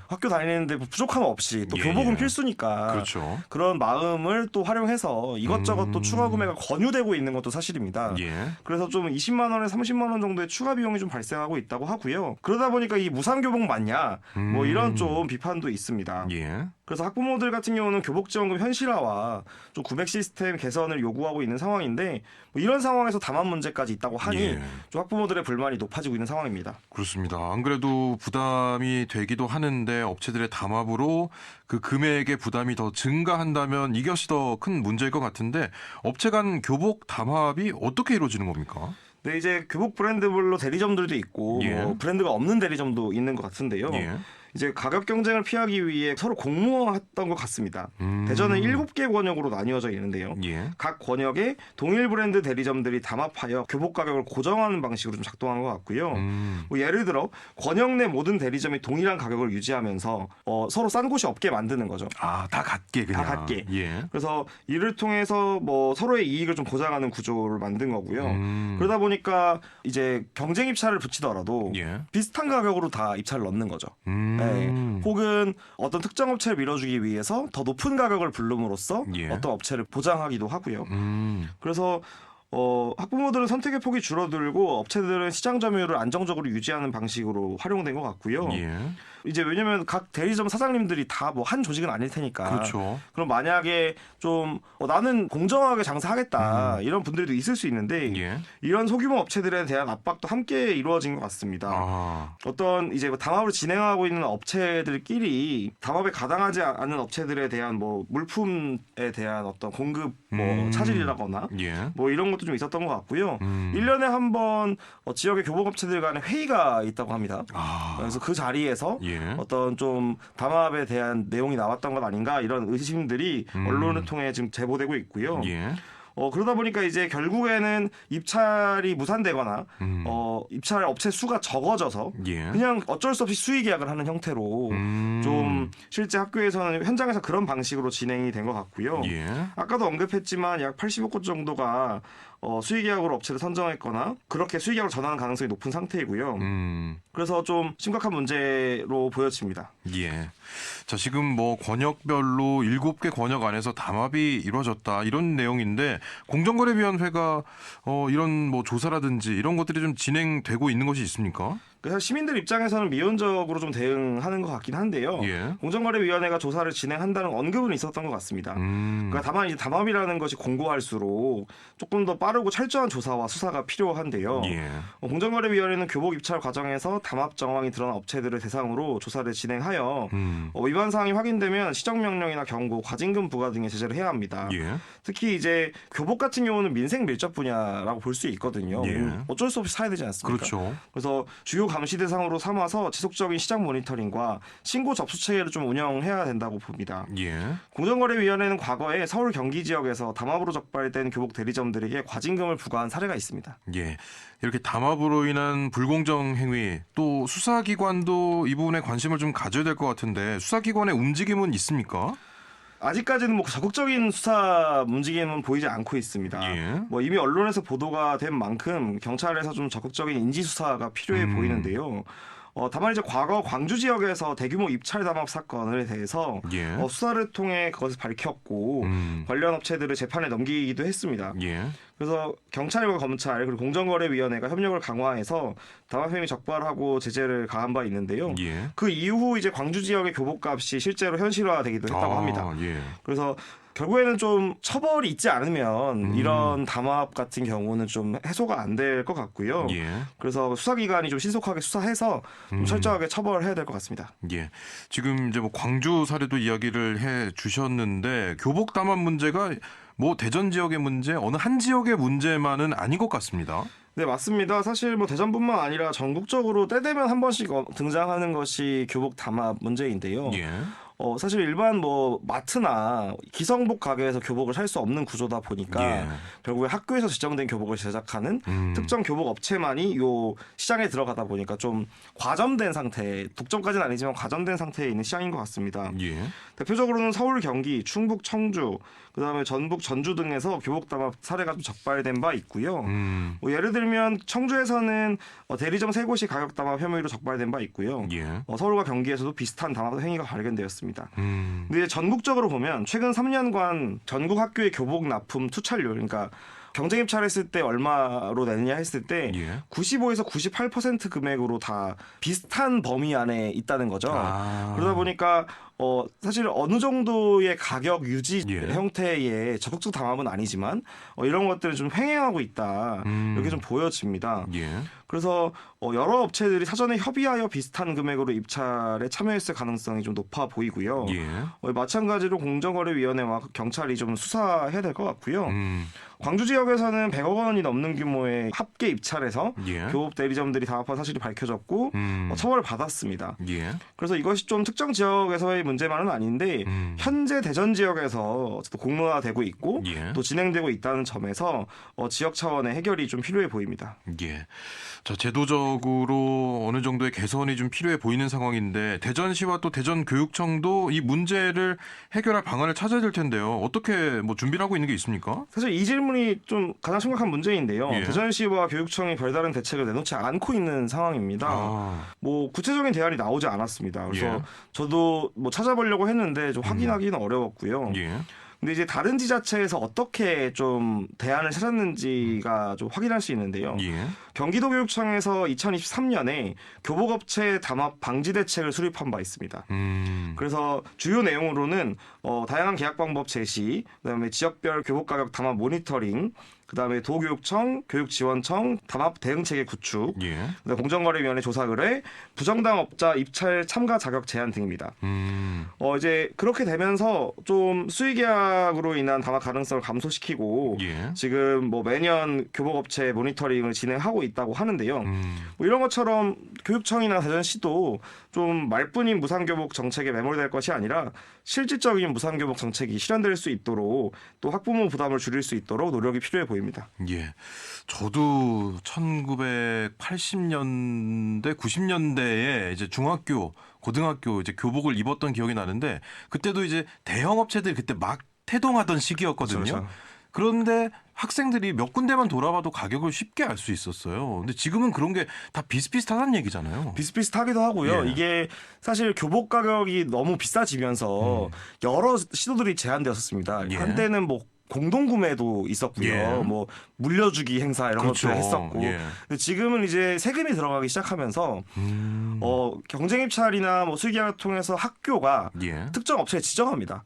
학교 다니는데 뭐 부족함 없이 또 예, 교복은 예. 필수니까 그렇죠. 그런 마음을 또 활용해서 이것저것 또 추가 구매가 권유되고 있는 것도 사실입니다. 예. 그래서 좀 20만 원에 30만 원 정도의 추가 비용이 좀 발생하고 있다고 하고요. 그러다 보니까 이 무상교복 맞냐 뭐 이런 좀 비판도 있습니다. 예. 그래서 학부모들 같은 경우는 교복지원금 현실화와 좀 구매 시스템 개선을 요구하고 있는 상황인데 뭐 이런 상황에서 담합 문제까지 있다고 하니 예. 좀 학부모들의 불만이 높아지고 있는 상황입니다. 그렇습니다. 안 그래도 부담이 되기도 하는데 업체들의 담합으로 그 금액의 부담이 더 증가한다면 이것이 더 큰 문제일 것 같은데 업체 간 교복 담합이 어떻게 이루어지는 겁니까? 네, 이제 교복 브랜드별로 대리점들도 있고 예. 뭐 브랜드가 없는 대리점도 있는 것 같은데요. 예. 이제 가격 경쟁을 피하기 위해 서로 공모했던 것 같습니다. 대전은 7개 권역으로 나뉘어져 있는데요. 예. 각 권역에 동일 브랜드 대리점들이 담합하여 교복 가격을 고정하는 방식으로 좀 작동한 것 같고요. 뭐 예를 들어 권역 내 모든 대리점이 동일한 가격을 유지하면서 서로 싼 곳이 없게 만드는 거죠. 아, 다 같게 그냥. 다 같게. 예. 그래서 이를 통해서 뭐 서로의 이익을 좀 보장하는 구조를 만든 거고요. 그러다 보니까 이제 경쟁 입찰을 붙이더라도 예. 비슷한 가격으로 다 입찰을 넣는 거죠. 네. 혹은 어떤 특정 업체를 밀어주기 위해서 더 높은 가격을 부름으로써 예. 어떤 업체를 보장하기도 하고요. 그래서 학부모들은 선택의 폭이 줄어들고 업체들은 시장 점유율을 안정적으로 유지하는 방식으로 활용된 것 같고요. 예. 이제 왜냐면 각 대리점 사장님들이 다 뭐 한 조직은 아닐 테니까. 그렇죠. 그럼 만약에 좀 나는 공정하게 장사하겠다 이런 분들도 있을 수 있는데 예. 이런 소규모 업체들에 대한 압박도 함께 이루어진 것 같습니다. 아. 어떤 이제 담합을 진행하고 있는 업체들끼리 담합에 가당하지 않은 업체들에 대한 뭐 물품에 대한 어떤 공급 뭐 차질이라거나 예. 뭐 이런 것도 좀 있었던 것 같고요. 1년에 한 번 지역의 교복업체들 간의 회의가 있다고 합니다. 그래서 그 자리에서 예. 어떤 좀 담합에 대한 내용이 나왔던 것 아닌가 이런 의심들이 언론을 통해 지금 제보되고 있고요. 예. 그러다 보니까 이제 결국에는 입찰이 무산되거나 입찰 업체 수가 적어져서 예. 그냥 어쩔 수 없이 수의 계약을 하는 형태로 좀 좀 실제 학교에서는 현장에서 그런 방식으로 진행이 된 것 같고요. 예. 아까도 언급했지만 약 85곳 정도가 수의계약으로 업체를 선정했거나 그렇게 수의계약으로 전환하는 가능성이 높은 상태이고요. 그래서 좀 심각한 문제로 보여집니다. 예. 자, 지금 뭐 권역별로 7개 권역 안에서 담합이 이루어졌다 이런 내용인데 공정거래위원회가 이런 뭐 조사라든지 이런 것들이 좀 진행되고 있는 것이 있습니까? 그래서 시민들 입장에서는 미온적으로 좀 대응하는 것 같긴 한데요. 예. 공정거래위원회가 조사를 진행한다는 언급은 있었던 것 같습니다. 그러니까 다만 이제 담합이라는 것이 공고할수록 조금 더 빠르고 철저한 조사와 수사가 필요한데요. 예. 공정거래위원회는 교복 입찰 과정에서 담합 정황이 드러난 업체들을 대상으로 조사를 진행하여 위반 사항이 확인되면 시정명령이나 경고, 과징금 부과 등의 제재를 해야 합니다. 예. 특히 이제 교복 같은 경우는 민생 밀접 분야라고 볼 수 있거든요. 예. 어쩔 수 없이 사야 되지 않습니까? 그렇죠. 그래서 주요 감시 대상으로 삼아서 지속적인 시장 모니터링과 신고 접수 체계를 좀 운영해야 된다고 봅니다. 예. 공정거래위원회는 과거에 서울 경기 지역에서 담합으로 적발된 교복 대리점들에게 과징금을 부과한 사례가 있습니다. 예. 이렇게 담합으로 인한 불공정 행위 또 수사기관도 이 부분에 관심을 좀 가져야 될 것 같은데 수사기관의 움직임은 있습니까? 아직까지는 뭐 적극적인 수사 움직임은 보이지 않고 있습니다. 예. 뭐 이미 언론에서 보도가 된 만큼 경찰에서 좀 적극적인 인지 수사가 필요해 보이는데요. 다만 이제 과거 광주 지역에서 대규모 입찰 담합 사건에 대해서 예. 수사를 통해 그것을 밝혔고 관련 업체들을 재판에 넘기기도 했습니다. 예. 그래서 경찰과 검찰 그리고 공정거래위원회가 협력을 강화해서 담합 행위 적발하고 제재를 가한 바 있는데요. 예. 그 이후 이제 광주 지역의 교복값이 실제로 현실화되기도 했다고 합니다. 예. 그래서 결국에는 좀 처벌이 있지 않으면 이런 담합 같은 경우는 좀 해소가 안 될 것 같고요. 예. 그래서 수사기관이 좀 신속하게 수사해서 좀 철저하게 처벌해야 될 것 같습니다. 예. 지금 이제 뭐 광주 사례도 이야기를 해 주셨는데 교복 담합 문제가 뭐 대전 지역의 문제, 어느 한 지역의 문제만은 아닌 것 같습니다. 네, 맞습니다. 사실 뭐 대전뿐만 아니라 전국적으로 때 되면 한 번씩 등장하는 것이 교복 담합 문제인데요. 예. 사실 일반 뭐 마트나 기성복 가게에서 교복을 살 수 없는 구조다 보니까 예. 결국에 학교에서 지정된 교복을 제작하는 특정 교복 업체만이 요 시장에 들어가다 보니까 좀 과점된 상태, 독점까지는 아니지만 과점된 상태에 있는 시장인 것 같습니다. 예. 대표적으로는 서울, 경기, 충북, 청주, 그다음에 전북, 전주 등에서 교복 담합 사례가 좀 적발된 바 있고요. 뭐 예를 들면 청주에서는 대리점 3곳이 가격 담합 혐의로 적발된 바 있고요. 예. 서울과 경기에서도 비슷한 담합 행위가 발견되었습니다. 근데 이제 전국적으로 보면 최근 3년간 전국 학교의 교복 납품 투찰률, 그러니까 경쟁 입찰했을 때 얼마로 내느냐 했을 때 예. 95에서 98% 금액으로 다 비슷한 범위 안에 있다는 거죠. 그러다 보니까 사실 어느 정도의 가격 유지 예. 형태의 적극적 담합은 아니지만 이런 것들은 좀 횡행하고 있다. 이렇게 좀 보여집니다. 예. 그래서 여러 업체들이 사전에 협의하여 비슷한 금액으로 입찰에 참여했을 가능성이 좀 높아 보이고요. 예. 마찬가지로 공정거래위원회와 경찰이 좀 수사해야 될 것 같고요. 광주 지역에서는 100억 원이 넘는 규모의 합계 입찰에서 예. 교복 대리점들이 담합한 사실이 밝혀졌고 처벌을 받았습니다. 예. 그래서 이것이 좀 특정 지역에서의 문제만은 아닌데 현재 대전 지역에서 공론화되고 있고 예. 또 진행되고 있다는 점에서 지역 차원의 해결이 좀 필요해 보입니다. 예. 자, 제도적으로 어느 정도의 개선이 좀 필요해 보이는 상황인데 대전시와 또 대전교육청도 이 문제를 해결할 방안을 찾아야 될 텐데요. 어떻게 뭐 준비를 하고 있는 게 있습니까? 사실 이 질문이 좀 가장 심각한 문제인데요. 예. 대전시와 교육청이 별다른 대책을 내놓지 않고 있는 상황입니다. 뭐 구체적인 대안이 나오지 않았습니다. 그래서 예. 저도 뭐 찾아보려고 했는데 좀 확인하기는 어려웠고요. 예. 근데 이제 다른 지자체에서 어떻게 좀 대안을 찾았는지가 좀 확인할 수 있는데요. 예. 경기도교육청에서 2023년에 교복업체 담합 방지 대책을 수립한 바 있습니다. 그래서 주요 내용으로는 다양한 계약 방법 제시, 그다음에 지역별 교복 가격 담합 모니터링, 그다음에 도교육청, 교육지원청, 담합 대응체계 구축, 예. 그다음에 공정거래위원회 조사 의뢰, 부정당 업자 입찰 참가 자격 제한 등입니다. 이제 그렇게 되면서 좀 수의계약으로 인한 담합 가능성을 감소시키고 예. 지금 뭐 매년 교복업체 모니터링을 진행하고 있다고 하는데요. 뭐 이런 것처럼 교육청이나 대전시도 좀 말뿐인 무상교복 정책에 매몰될 것이 아니라 실질적인 무상교복 정책이 실현될 수 있도록 또 학부모 부담을 줄일 수 있도록 노력이 필요해 보입니다. 예. 저도 1980년대, 90년대에 이제 중학교, 고등학교 이제 교복을 입었던 기억이 나는데 그때도 이제 대형 업체들이 그때 막 태동하던 시기였거든요. 그렇죠. 그런데 학생들이 몇 군데만 돌아봐도 가격을 쉽게 알 수 있었어요. 근데 지금은 그런 게 다 비슷비슷하다는 얘기잖아요. 비슷비슷하기도 하고요. 예. 이게 사실 교복 가격이 너무 비싸지면서 여러 시도들이 제한되었습니다. 예. 한때는 뭐 공동 구매도 있었고요. 예. 뭐 물려주기 행사 이런 그렇죠. 것도 했었고. 예. 근데 지금은 이제 세금이 들어가기 시작하면서 경쟁 입찰이나 뭐 수의계약을 통해서 학교가 예. 특정 업체에 지정합니다.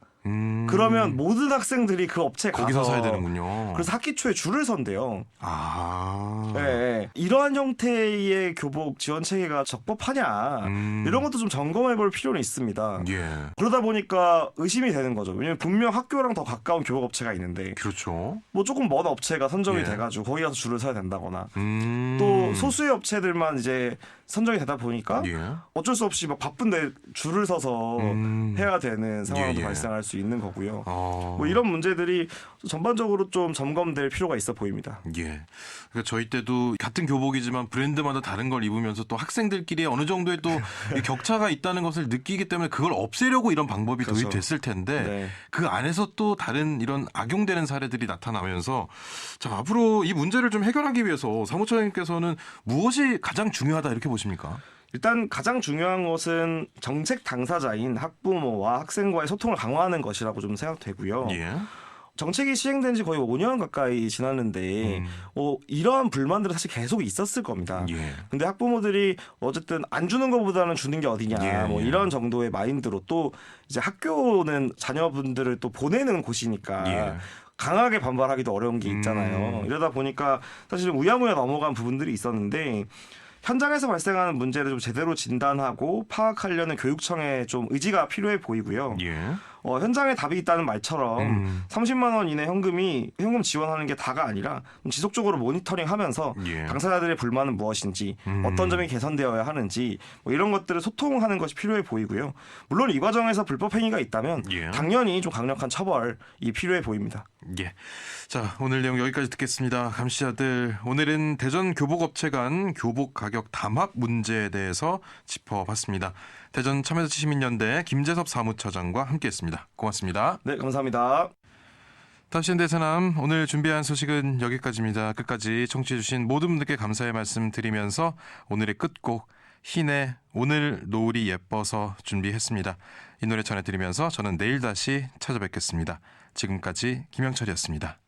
그러면 모든 학생들이 그 업체에 가서 거기서 사야 되는군요. 그래서 학기 초에 줄을 선대요. 아. 네. 이러한 형태의 교복 지원 체계가 적법하냐 이런 것도 좀 점검해 볼 필요는 있습니다. 예. 그러다 보니까 의심이 되는 거죠. 왜냐면 분명 학교랑 더 가까운 교복 업체가 있는데 그렇죠. 뭐 조금 먼 업체가 선정이 예. 돼가지고 거기 가서 줄을 서야 된다거나 음. 또 소수의 업체들만 이제 선정이 되다 보니까 예. 어쩔 수 없이 막 바쁜데 줄을 서서 해야 되는 상황도 예, 예. 발생할 수 있는 거고요. 어. 뭐 이런 문제들이 전반적으로 좀 점검될 필요가 있어 보입니다. 예. 그러니까 저희 때도 같은 교복이지만 브랜드마다 다른 걸 입으면서 또 학생들끼리 어느 정도의 또 이 격차가 있다는 것을 느끼기 때문에 그걸 없애려고 이런 방법이 그렇죠. 도입됐을 텐데 네. 그 안에서 또 다른 이런 악용되는 사례들이 나타나면서 자, 앞으로 이 문제를 좀 해결하기 위해서 사무처장님께서는 무엇이 가장 중요하다 이렇게 보십니까? 일단 가장 중요한 것은 정책 당사자인 학부모와 학생과의 소통을 강화하는 것이라고 좀 생각되고요. 예. 정책이 시행된 지 거의 5년 가까이 지났는데 이러한 불만들은 사실 계속 있었을 겁니다. 예. 근데 학부모들이 어쨌든 안 주는 것보다는 주는 게 어디냐 예, 뭐 예. 이런 정도의 마인드로 또 이제 학교는 자녀분들을 또 보내는 곳이니까 예. 강하게 반발하기도 어려운 게 있잖아요. 이러다 보니까 사실 우야무야 넘어간 부분들이 있었는데 현장에서 발생하는 문제를 좀 제대로 진단하고 파악하려는 교육청의 좀 의지가 필요해 보이고요. 예. 현장에 답이 있다는 말처럼 30만 원 이내 현금 지원하는 게 다가 아니라 지속적으로 모니터링하면서 예. 당사자들의 불만은 무엇인지 어떤 점이 개선되어야 하는지 뭐 이런 것들을 소통하는 것이 필요해 보이고요. 물론 이 과정에서 불법 행위가 있다면 예. 당연히 좀 강력한 처벌이 필요해 보입니다. 예. 자, 오늘 내용 여기까지 듣겠습니다. 감시자들, 오늘은 대전 교복업체 간 교복 가격 담합 문제에 대해서 짚어봤습니다. 대전 참여시민연대 김재섭 사무처장과 함께했습니다. 고맙습니다. 네, 감사합니다. 다시는 대세남, 오늘 준비한 소식은 여기까지입니다. 끝까지 청취해주신 모든 분들께 감사의 말씀 드리면서 오늘의 끝곡 희내 오늘 노을이 예뻐서 준비했습니다. 이 노래 전해드리면서 저는 내일 다시 찾아뵙겠습니다. 지금까지 김영철이었습니다.